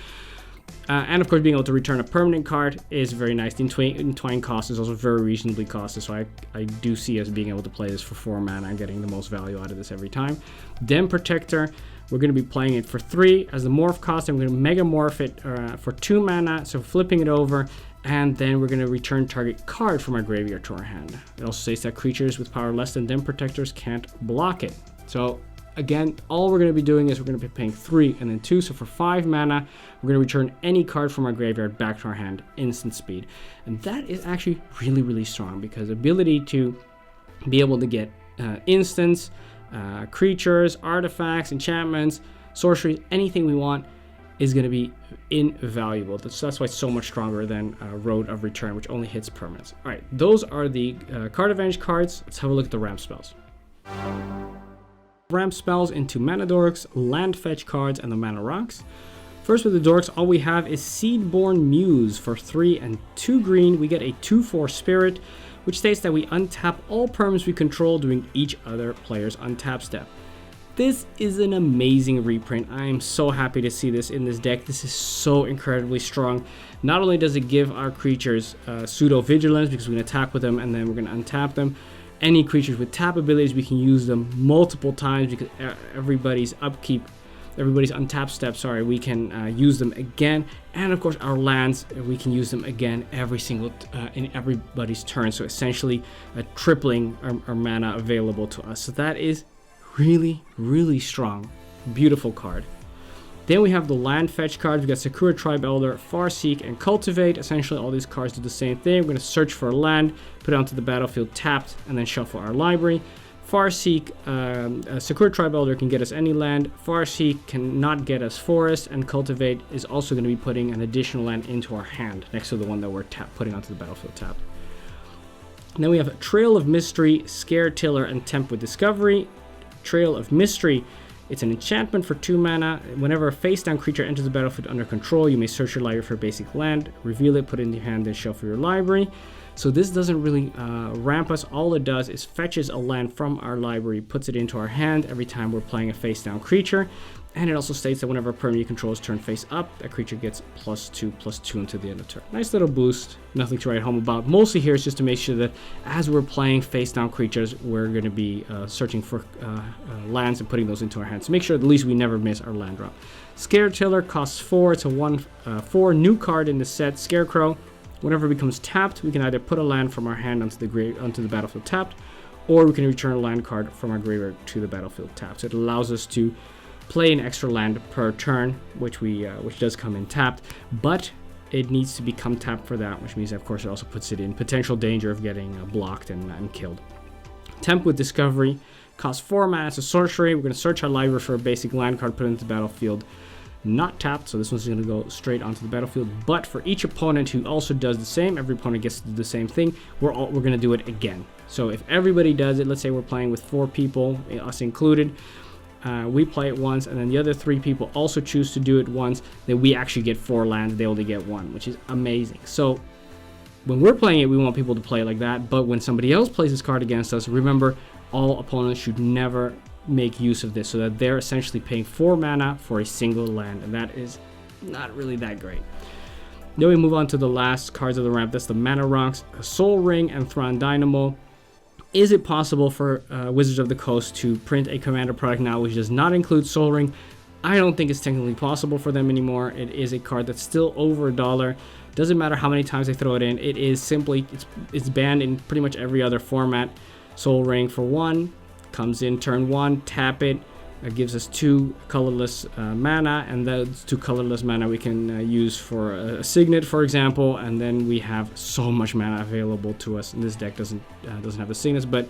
[SPEAKER 1] And of course, being able to return a permanent card is very nice. The entwine cost is also very reasonably costed, so I do see us being able to play this for 4 mana and getting the most value out of this every time. Dem Protector, we're going to be playing it for 3 as the morph cost, and we're going to megamorph it for 2 mana, so flipping it over, and then we're going to return target card from our graveyard to our hand. It also says that creatures with power less than Dem Protectors can't block it. So again, all we're going to be doing is we're going to be paying 3 and then 2. So for 5 mana, we're going to return any card from our graveyard back to our hand, instant speed. And that is actually really, really strong, because the ability to be able to get instants, creatures, artifacts, enchantments, sorcery, anything we want is going to be invaluable. That's why it's so much stronger than Road of Return, which only hits permanents. All right, those are the card advantage cards. Let's have a look at the ramp spells. Ramp spells into mana dorks, land fetch cards, and the mana rocks. First with the dorks, all we have is Seedborn Muse. For 3 and 2 green, we get a 2/4 spirit, which states that we untap all perms we control during each other player's untap step. This is an amazing reprint. I am so happy to see this in this deck. This is so incredibly strong. Not only does it give our creatures pseudo vigilance, because we can attack with them and then we're going to untap them. Any creatures with tap abilities, we can use them multiple times, because everybody's untap step, we can use them again. And of course our lands, we can use them again in everybody's turn. So essentially tripling our mana available to us. So that is really, really strong. Beautiful card. Then we have the land fetch cards. We got Sakura Tribe Elder, Farseek, and Cultivate. Essentially all these cards do the same thing. We're going to search for a land, put it onto the battlefield tapped, and then shuffle our library. Farseek, Sakura Tribe Elder can get us any land. Farseek cannot get us forest, and Cultivate is also going to be putting an additional land into our hand next to the one that we're putting onto the battlefield tapped. And then we have Trail of Mystery, Scare Tiller, and Tempt with Discovery. Trail of Mystery, it's an enchantment for 2 mana. Whenever a face-down creature enters the battlefield under control, you may search your library for a basic land, reveal it, put it in your hand, then shuffle your library. So this doesn't really ramp us. All it does is fetches a land from our library, puts it into our hand every time we're playing a face-down creature. And it also states that whenever a permanent you control is turned face up, that creature gets +2/+2 until the end of turn. Nice little boost, nothing to write home about. Mostly here is just to make sure that as we're playing face-down creatures, we're going to be searching for lands and putting those into our hands. So make sure at least we never miss our land drop. Scare Tiller costs 4. It's a 1/4 new card in the set. Scarecrow. Whenever it becomes tapped, we can either put a land from our hand onto the battlefield tapped, or we can return a land card from our graveyard to the battlefield tapped. So it allows us to play an extra land per turn, which does come in tapped, but it needs to become tapped for that, which means of course it also puts it in potential danger of getting blocked and killed. Tempt with Discovery costs 4 mana. It's a sorcery. We're going to search our library for a basic land card, put it into the battlefield, not tapped, so this one's going to go straight onto the battlefield. But for each opponent who also does the same, every opponent gets to do the same thing, we're going to do it again. So if everybody does it, let's say we're playing with 4 people, us included, we play it once, and then the other 3 people also choose to do it once, then we actually get 4 lands, they only get 1, which is amazing. So when we're playing it, we want people to play like that, but when somebody else plays this card against us, remember, all opponents should never make use of this, so that they're essentially paying 4 mana for a single land, and that is not really that great. Then we move on to the last cards of the ramp. That's the Mana Rocks, Soul Ring, and Thrawn Dynamo. Is it possible for Wizards of the Coast to print a commander product now which does not include Soul Ring? I don't think it's technically possible for them anymore. It is a card that's still over $1. Doesn't matter how many times they throw it in. It is simply, it's banned in pretty much every other format. Soul Ring for 1, comes in turn 1, tap it, gives us 2 colorless mana, and those 2 colorless mana we can use for a Signet, for example, and then we have so much mana available to us. And this deck doesn't have the Signets, but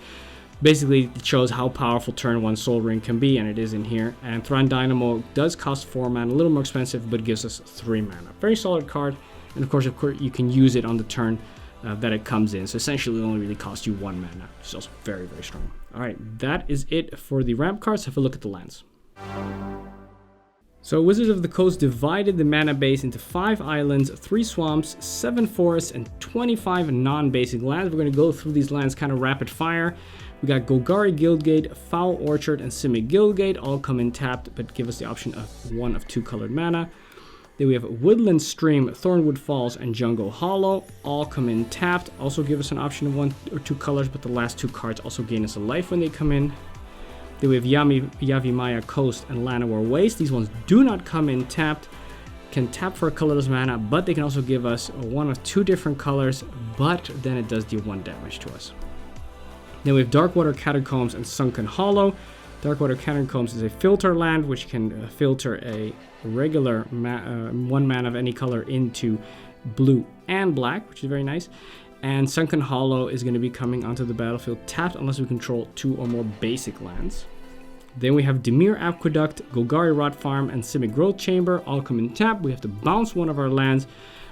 [SPEAKER 1] basically it shows how powerful turn 1 Soul Ring can be, and it is in here. And Thrawn Dynamo does cost 4 mana, a little more expensive, but gives us 3 mana. Very solid card, and of course you can use it on the turn that it comes in. So essentially it only really costs you 1 mana, which is also very, very strong. All right, that is it for the ramp cards. Have a look at the lands. So Wizards of the Coast divided the mana base into 5 islands, 3 swamps, 7 forests, and 25 non-basic lands. We're going to go through these lands kind of rapid fire. We got Golgari Guildgate, Foul Orchard, and Simic Guildgate, all come in tapped, but give us the option of 1 of 2 colored mana. Then we have Woodland Stream, Thornwood Falls, and Jungle Hollow, all come in tapped. Also give us an option of 1 or 2 colors, but the last 2 cards also gain us a life when they come in. Then we have Yavimaya Coast and Llanowar Waste. These ones do not come in tapped. Can tap for a colorless mana, but they can also give us 1 of 2 different colors, but then it does deal 1 damage to us. Then we have Darkwater Catacombs and Sunken Hollow. Darkwater Catacombs is a filter land, which can filter a regular 1 mana of any color into blue and black, which is very nice. And Sunken Hollow is going to be coming onto the battlefield tapped unless we control 2 or more basic lands. Then we have Dimir Aqueduct, Golgari Rot Farm, and Simic Growth Chamber all come in tap. We have to bounce one of our lands,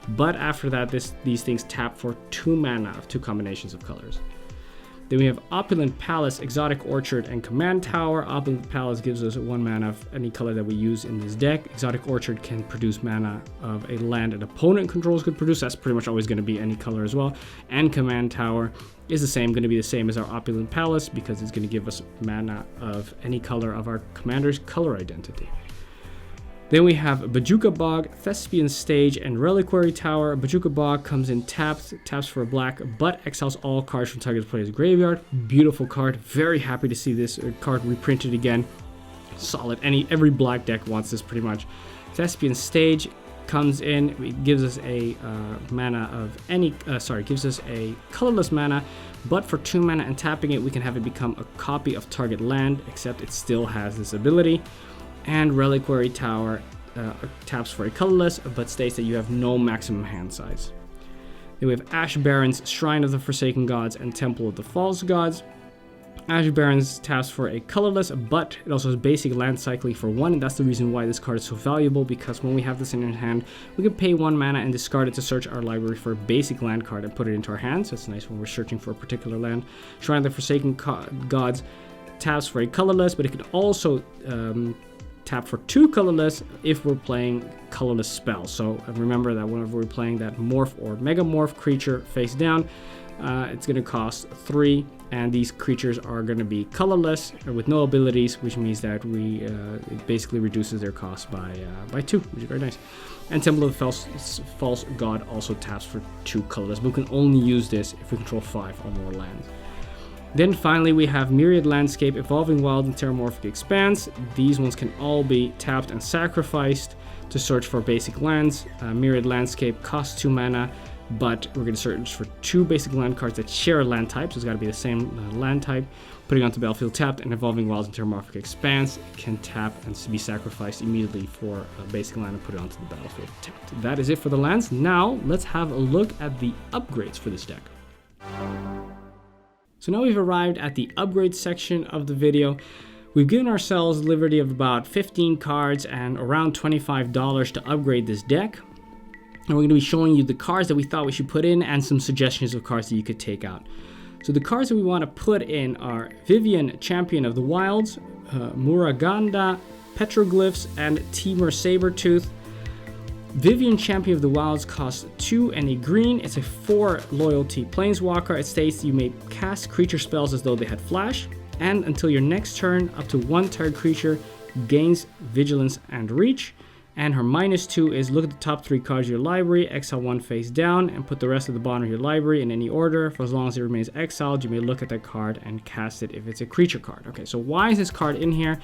[SPEAKER 1] but after that, these things tap for 2 mana of 2 combinations of colors. Then we have Opulent Palace, Exotic Orchard, and Command Tower. Opulent Palace gives us 1 mana of any color that we use in this deck. Exotic Orchard can produce mana of a land an opponent controls could produce. That's pretty much always going to be any color as well. And Command Tower is going to be the same as our Opulent Palace because it's going to give us mana of any color of our commander's color identity. Then we have Bajuka Bog, Thespian Stage, and Reliquary Tower. Bajuka Bog comes in taps for a black, but exiles all cards from target's player's graveyard. Beautiful card. Very happy to see this card reprinted again. Solid. Every black deck wants this pretty much. Thespian Stage comes in. It gives us a mana of any. Gives us a colorless mana, but for 2 mana and tapping it, we can have it become a copy of target land, except it still has this ability. And Reliquary Tower taps for a colorless, but states that you have no maximum hand size. Then we have Ash Barrens, Shrine of the Forsaken Gods, and Temple of the False Gods. Ash Barrens taps for a colorless, but it also has basic land cycling for 1, and that's the reason why this card is so valuable, because when we have this in our hand, we can pay 1 mana and discard it to search our library for a basic land card and put it into our hands. So it's nice when we're searching for a particular land. Shrine of the Forsaken Gods taps for a colorless, but it can also tap for 2 colorless if we're playing colorless spells. So remember that whenever we're playing that morph or megamorph creature face down, it's going to cost 3, and these creatures are going to be colorless with no abilities, which means that it basically reduces their cost by 2, which is very nice. And Temple of the False God also taps for 2 colorless, but we can only use this if we control 5 or more lands. Then finally we have Myriad Landscape, Evolving Wild, and Terramorphic Expanse. These ones can all be tapped and sacrificed to search for basic lands. Myriad Landscape costs 2 mana, but we're going to search for 2 basic land cards that share a land type, so it's got to be the same land type. Putting onto the battlefield tapped, and Evolving Wilds and Terramorphic Expanse can tap and be sacrificed immediately for a basic land and put it onto the battlefield tapped. That is it for the lands. Now let's have a look at the upgrades for this deck. So now we've arrived at the upgrade section of the video. We've given ourselves liberty of about 15 cards and around $25 to upgrade this deck. And we're going to be showing you the cards that we thought we should put in and some suggestions of cards that you could take out. So the cards that we want to put in are Vivian, Champion of the Wilds, Muraganda, Petroglyphs, and Temur Sabertooth. Vivian, Champion of the Wilds costs 2 and a green. It's a 4 loyalty planeswalker. It states you may cast creature spells as though they had flash, and until your next turn, up to 1 target creature gains vigilance and reach. And her -2 is look at the top 3 cards of your library, exile 1 face down, and put the rest of the bottom of your library in any order. For as long as it remains exiled, you may look at that card and cast it if it's a creature card. Okay, so why is this card in here?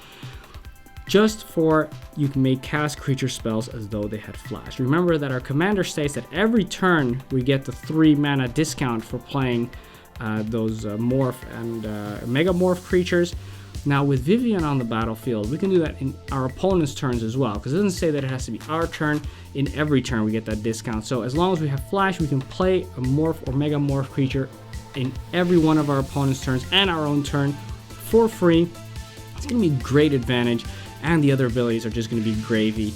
[SPEAKER 1] Just for you may cast creature spells as though they had flash. Remember that our commander states that every turn we get the 3 mana discount for playing those morph and megamorph creatures. Now with Vivian on the battlefield, we can do that in our opponent's turns as well, because it doesn't say that it has to be our turn. In every turn we get that discount. So as long as we have flash, we can play a morph or megamorph creature in every one of our opponent's turns and our own turn for free. It's going to be a great advantage. And the other abilities are just going to be gravy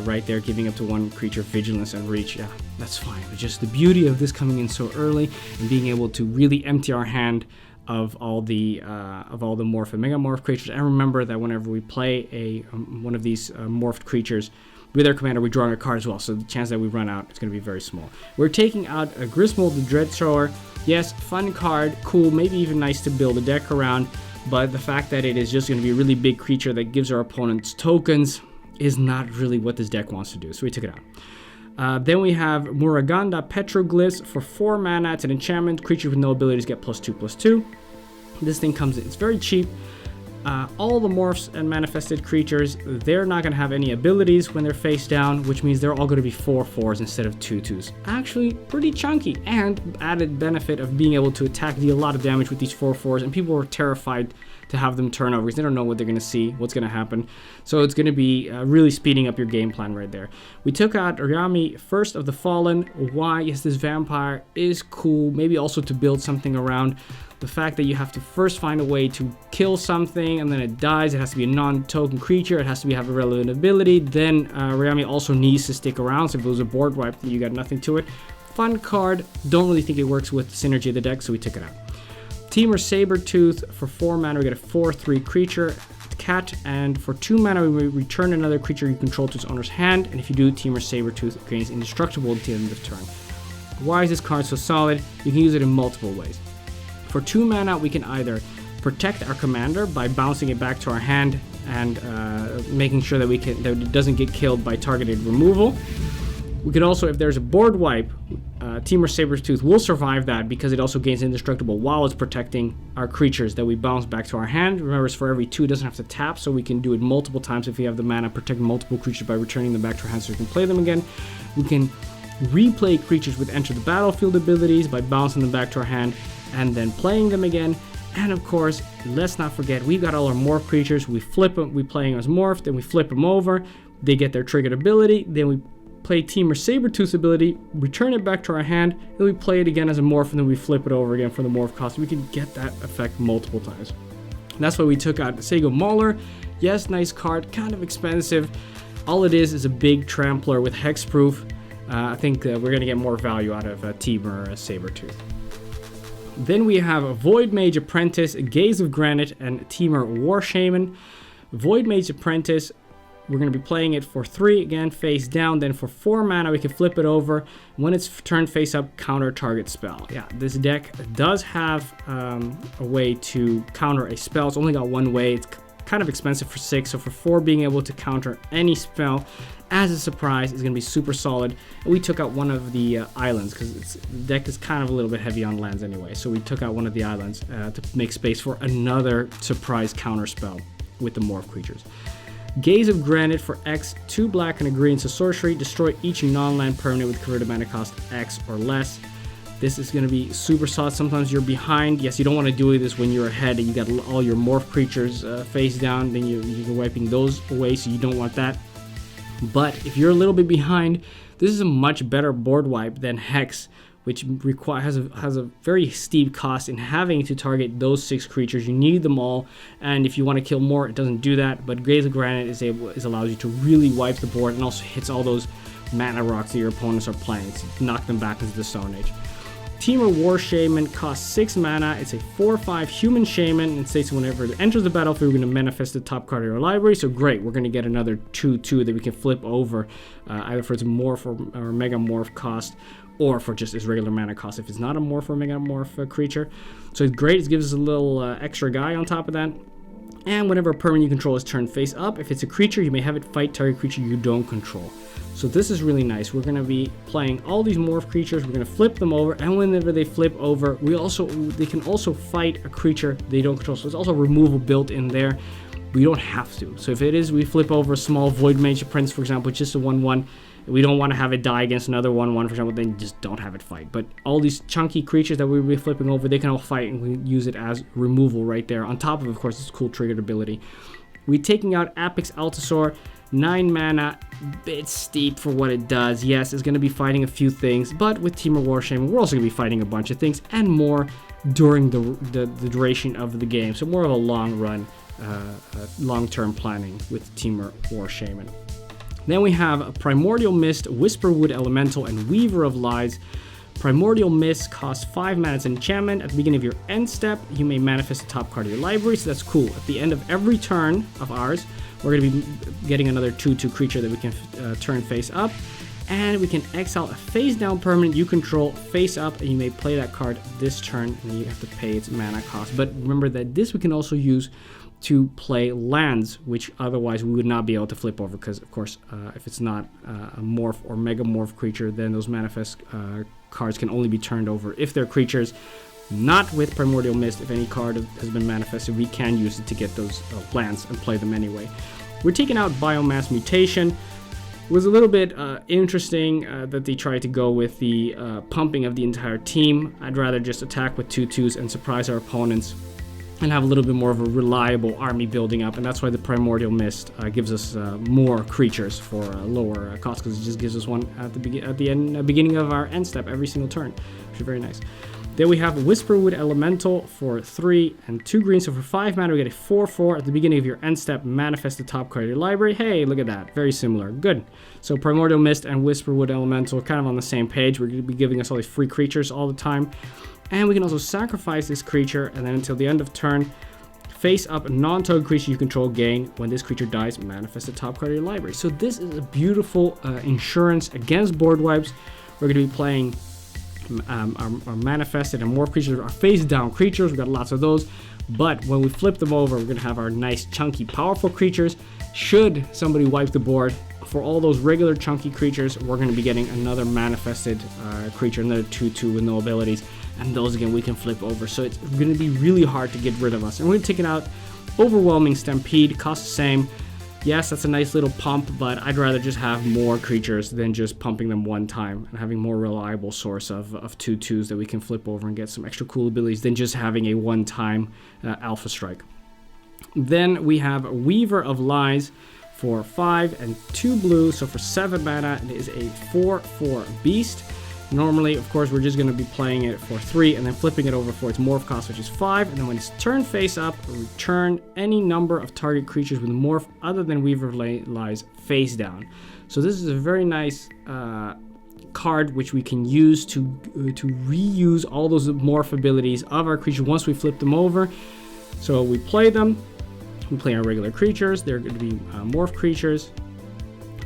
[SPEAKER 1] right there, giving up to 1 creature vigilance and reach. Yeah, that's fine. But just the beauty of this coming in so early and being able to really empty our hand of all the morph and megamorph creatures. And remember that whenever we play one of these morphed creatures with our commander, we're drawing a card as well. So the chance that we run out is going to be very small. We're taking out a Griswold the Dreadthrower. Yes, fun card, cool, maybe even nice to build a deck around. But the fact that it is just going to be a really big creature that gives our opponents tokens is not really what this deck wants to do. So we took it out. Then we have Muraganda Petroglyphs for 4 mana. It's an enchantment. Creature with no abilities get +2/+2. This thing comes in. It's very cheap. All the morphs and manifested creatures, they're not going to have any abilities when they're face down, which means they're all going to be 4/4s instead of 2/2s. Actually, pretty chunky, and added benefit of being able to attack, deal a lot of damage with these 4/4s, and people were terrified to have them turn over because they don't know what they're going to see, what's going to happen. So it's going to be really speeding up your game plan right there. We took out Ryami, First of the Fallen. Why? Yes, this vampire is cool, maybe also to build something around. The fact that you have to first find a way to kill something and then it dies. It has to be a non-token creature. It has to have a relevant ability. Then Ryami also needs to stick around. So if it was a board wipe, you got nothing to it. Fun card. Don't really think it works with the synergy of the deck, so we took it out. Temur Sabertooth. For 4 mana, we get a 4/3 creature, cat, and for 2 mana, we return another creature you control to its owner's hand. And if you do, Temur Sabertooth gains indestructible until the end of turn. Why is this card so solid? You can use it in multiple ways. For 2 mana, we can either protect our commander by bouncing it back to our hand and making sure that it doesn't get killed by targeted removal. We could also, if there's a board wipe, Temur Sabertooth will survive that because it also gains indestructible while it's protecting our creatures that we bounce back to our hand. Remember, it's for every 2, it doesn't have to tap, so we can do it multiple times if we have the mana, protect multiple creatures by returning them back to our hand so we can play them again. We can replay creatures with Enter the Battlefield abilities by bouncing them back to our hand and then playing them again. And of course, let's not forget, we've got all our morph creatures. We flip them, we play them as morph, then we flip them over. They get their triggered ability, then we play Temur Sabertooth's ability, return it back to our hand, then we play it again as a morph, and then we flip it over again for the morph cost. We can get that effect multiple times. And that's why we took out Sego Mauler. Yes, nice card, kind of expensive. All it is a big trampler with hexproof. I think we're going to get more value out of Temur Sabertooth. Then we have a Void Mage Apprentice, Gaze of Granite, and Temur War Shaman. Void Mage Apprentice, we're going to be playing it for 3, again, face down. Then for 4 mana, we can flip it over. When it's turned face up, counter target spell. Yeah, this deck does have a way to counter a spell. It's only got one way. It's kind of expensive for 6, so for 4, being able to counter any spell as a surprise is going to be super solid. And we took out one of the islands because the deck is kind of a little bit heavy on lands anyway, so we took out one of the islands to make space for another surprise counter spell with the morph creatures. Gaze of Granite for X, 2 black and a green, so sorcery, destroy each non-land permanent with converted mana cost X or less. This is going to be super solid. Sometimes you're behind. Yes, you don't want to do this when you're ahead and you got all your morph creatures face down. Then you're wiping those away, so you don't want that. But if you're a little bit behind, this is a much better board wipe than Hex, which has a very steep cost in having to target those 6 creatures. You need them all, and if you want to kill more, it doesn't do that. But Gaze of Granite allows you to really wipe the board and also hits all those mana rocks that your opponents are playing to knock them back into the Stone Age. Temur War Shaman costs 6 mana. It's a 4/5 human shaman and states whenever it enters the battlefield, we're going to manifest the top card of your library. So great, we're going to get another 2/2 that we can flip over, either for its morph or megamorph cost, or for just its regular mana cost if it's not a morph or megamorph creature. So it's great. It gives us a little extra guy on top of that. And whenever a permanent you control is turned face up, if it's a creature, you may have it fight target creature you don't control. So this is really nice. We're going to be playing all these morph creatures. We're going to flip them over, and whenever they flip over, they can also fight a creature they don't control. So there's also removal built in there. We don't have to. So if it is, we flip over a small Void Mage Apprentice, for example, just a 1/1. We don't want to have it die against another 1/1, for example, then you just don't have it fight. But all these chunky creatures that we'll be flipping over, they can all fight, and we use it as removal right there. On top of course, this cool triggered ability. We're taking out Apex Altasaur, 9 mana, bit steep for what it does. Yes, it's going to be fighting a few things, but with Temur War Shaman, we're also going to be fighting a bunch of things and more during the duration of the game. So more of a long run, long-term planning with Temur War Shaman. Then we have Primordial Mist, Whisperwood Elemental, and Weaver of Lies. Primordial Mist costs 5 mana. It's an enchantment. At the beginning of your end step, you may manifest the top card of your library, so that's cool. At the end of every turn of ours, we're going to be getting another 2/2 creature that we can turn face up. And we can exile a face down permanent you control face up, and you may play that card this turn, and you have to pay its mana cost. But remember that this we can also use to play lands, which otherwise we would not be able to flip over, because of course if it's not a morph or megamorph creature, then those manifest cards can only be turned over if they're creatures. Not with Primordial Mist. If any card has been manifested, we can use it to get those lands and play them anyway. We're taking out Biomass Mutation. It was a little bit interesting that they tried to go with the pumping of the entire team. I'd rather just attack with 2/2s and surprise our opponents and have a little bit more of a reliable army building up, and that's why the Primordial Mist gives us more creatures for a lower cost, because it just gives us one at the beginning of our end step every single turn, which is very nice. Then we have Whisperwood Elemental for 3 and 2 green. So for 5 mana, we get a 4/4 at the beginning of your end step. Manifest the top card of your library. Hey, look at that. Very similar. Good. So Primordial Mist and Whisperwood Elemental kind of on the same page. We're going to be giving us all these free creatures all the time. And we can also sacrifice this creature, and then until the end of turn, face up a non-token creature you control gain. When this creature dies, manifest the top card of your library. So this is a beautiful insurance against board wipes. We're going to be playing our manifested and morph creatures, our face down creatures. We've got lots of those, but when we flip them over, we're going to have our nice chunky powerful creatures. Should somebody wipe the board, for all those regular chunky creatures, we're going to be getting another manifested creature, another 2/2 with no abilities, and those again we can flip over. So it's going to be really hard to get rid of us. And we're going to take it out. Overwhelming Stampede, costs the same. Yes, that's a nice little pump, but I'd rather just have more creatures than just pumping them one time and having more reliable source of 2/2s that we can flip over and get some extra cool abilities than just having a one-time Alpha Strike. Then we have Weaver of Lies for 5 and 2 blue, so for 7 mana, it is a 4/4 beast. Normally, of course, we're just going to be playing it for 3 and then flipping it over for its morph cost, which is 5. And then when it's turned face up, return any number of target creatures with morph other than Weaver of Lies face down. So this is a very nice card which we can use to reuse all those morph abilities of our creatures once we flip them over. So we play them. We play our regular creatures. They're going to be morph creatures.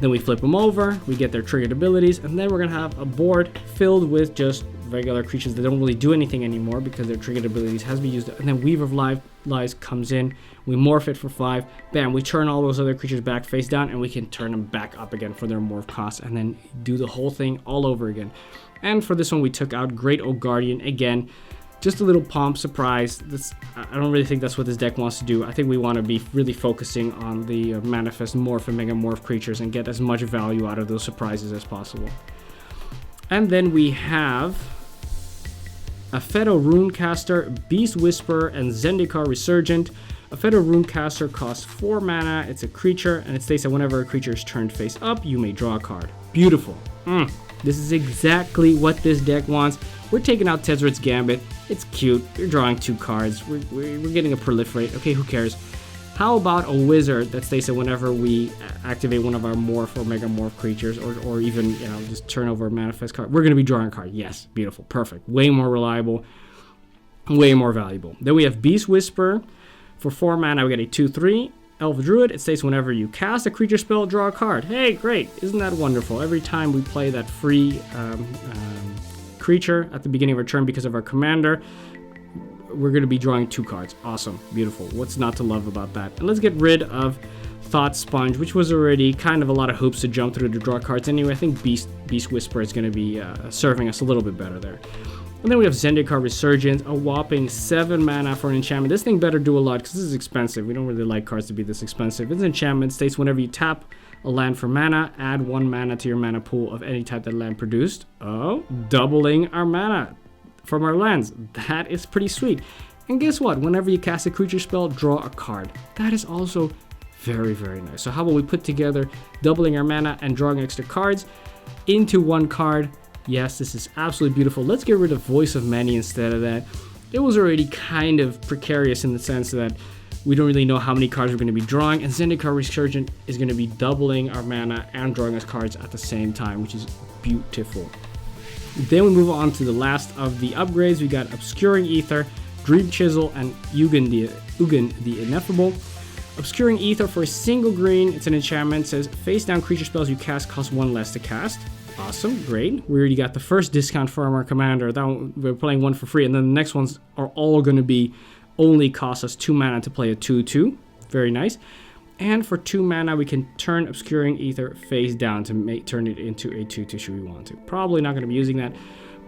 [SPEAKER 1] Then we flip them over, we get their triggered abilities, and then we're going to have a board filled with just regular creatures that don't really do anything anymore because their triggered abilities has been used. And then Weaver of Lies comes in, we morph it for 5, bam, we turn all those other creatures back face down, and we can turn them back up again for their morph cost, and then do the whole thing all over again. And for this one, we took out Great Oak Guardian again. Just a little pomp surprise. I don't really think that's what this deck wants to do. I think we want to be really focusing on the manifest morph and megamorph creatures and get as much value out of those surprises as possible. And then we have Aphedo Runecaster, Beast Whisperer, and Zendikar Resurgent. Aphedo Runecaster costs 4 mana. It's a creature, and it states that whenever a creature is turned face up, you may draw a card. Beautiful. This is exactly what this deck wants. We're taking out Tezzret's Gambit. It's cute. We're drawing 2 cards. We're getting a proliferate. Okay, who cares? How about a wizard that states that whenever we activate one of our morph or megamorph creatures, or even, you know, just turn over a manifest card, we're going to be drawing a card. Yes, beautiful, perfect. Way more reliable, way more valuable. Then we have Beast Whisperer. For 4 mana, we get a 2/3. Elf Druid, it states whenever you cast a creature spell, draw a card. Hey, great. Isn't that wonderful? Every time we play that free creature at the beginning of our turn because of our commander, we're going to be drawing 2 cards. Awesome. Beautiful. What's not to love about that? And let's get rid of Thought Sponge, which was already kind of a lot of hoops to jump through to draw cards anyway. I think Beast Whisperer is going to be serving us a little bit better there. And then we have Zendikar Resurgent, a whopping 7 mana for an enchantment. This thing better do a lot because this is expensive. We don't really like cards to be this expensive. It's an enchantment. States whenever you tap a land for mana, add 1 mana to your mana pool of any type that land produced. Oh, doubling our mana from our lands. That is pretty sweet. And guess what? Whenever you cast a creature spell, draw a card. That is also very, very nice. So how about we put together doubling our mana and drawing extra cards into 1 card? Yes, this is absolutely beautiful. Let's get rid of Voice of Many instead of that. It was already kind of precarious in the sense that we don't really know how many cards we're going to be drawing, and Zendikar Resurgent is going to be doubling our mana and drawing us cards at the same time, which is beautiful. Then we move on to the last of the upgrades. We got Obscuring Ether, Dream Chisel, and Ugin the Ineffable. Obscuring Ether for a single green. It's an enchantment. It says face down creature spells you cast cost 1 less to cast. Awesome, great. We already got the first discount from our commander. That one, we're playing 1 for free, and then the next ones are all going to be only cost us 2 mana to play a 2/2. Very nice. And for 2 mana, we can turn Obscuring Ether face down to turn it into a 2/2 should we want to. Probably not going to be using that,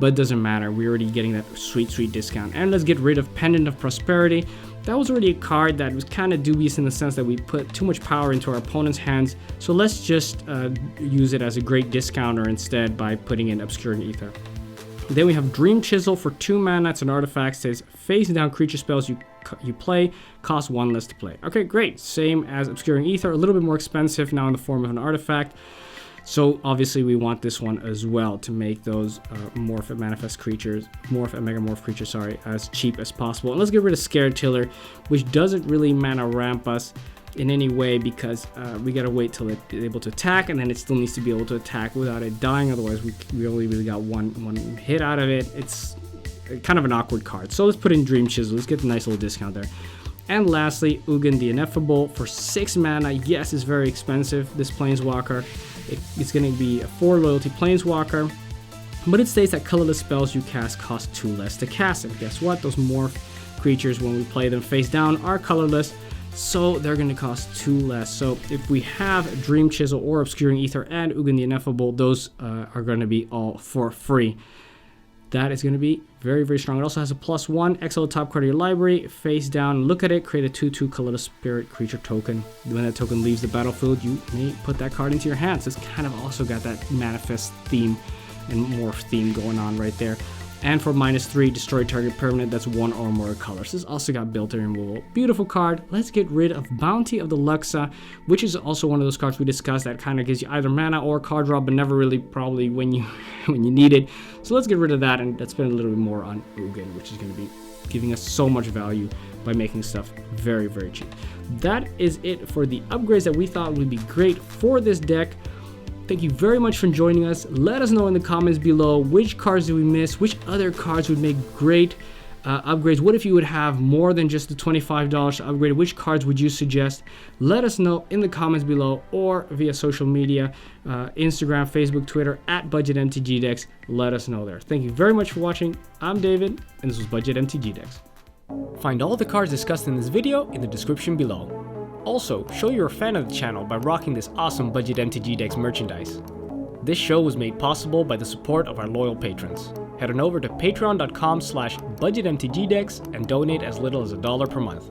[SPEAKER 1] but it doesn't matter. We're already getting that sweet discount. And let's get rid of Pendant of Prosperity. That was already a card that was kind of dubious in the sense that we put too much power into our opponent's hands. So let's just use it as a great discounter instead by putting in Obscuring Ether. Then we have Dream Chisel for 2 mana. It's an artifact. Says face down creature spells you play cost 1 less to play. Okay, great. Same as Obscuring Ether, a little bit more expensive now in the form of an artifact. So obviously we want this one as well to make those Morph and Manifest creatures, Morph and Megamorph creatures, sorry, as cheap as possible. And let's get rid of Scared Tiller, which doesn't really mana ramp us in any way because we gotta wait till it's able to attack, and then it still needs to be able to attack without it dying. Otherwise we only really got one hit out of it. It's kind of an awkward card. So let's put in Dream Chisel. Let's get a nice little discount there. And lastly, Ugin the Ineffable for 6 mana. Yes, it's very expensive, this Planeswalker. It's going to be a 4 loyalty Planeswalker, but it states that colorless spells you cast cost 2 less to cast. And guess what? Those Morph creatures, when we play them face down, are colorless, so they're going to cost 2 less. So if we have Dream Chisel or Obscuring Ether and Ugin the Ineffable, those are going to be all for free. That is going to be very strong. It also has a +1, exile the top card of your library, face down, look at it, create a 2/2 colorless spirit creature token. When that token leaves the battlefield, you may put that card into your hands. It's kind of also got that Manifest theme and Morph theme going on right there. And for -3, destroy target permanent that's 1 or more colors. This also got built-in removal. Beautiful card. Let's get rid of Bounty of the Luxa, which is also one of those cards we discussed that kind of gives you either mana or card draw, but never really probably when you need it. So let's get rid of that, and let's spend a little bit more on Ugin, which is going to be giving us so much value by making stuff very cheap. That is it for the upgrades that we thought would be great for this deck. Thank you very much for joining us. Let us know in the comments below which cards did we miss, which other cards would make great upgrades. What if you would have more than just the $25 to upgrade? Which cards would you suggest? Let us know in the comments below or via social media, Instagram, Facebook, Twitter, at Budget MTG Decks. Let us know there. Thank you very much for watching. I'm David, and this was Budget MTG Decks. Find all the cards discussed in this video in the description below. Also, show you're a fan of the channel by rocking this awesome Budget MTG Decks merchandise. This show was made possible by the support of our loyal patrons. Head on over to patreon.com/budgetmtgdecks and donate as little as $1 per month.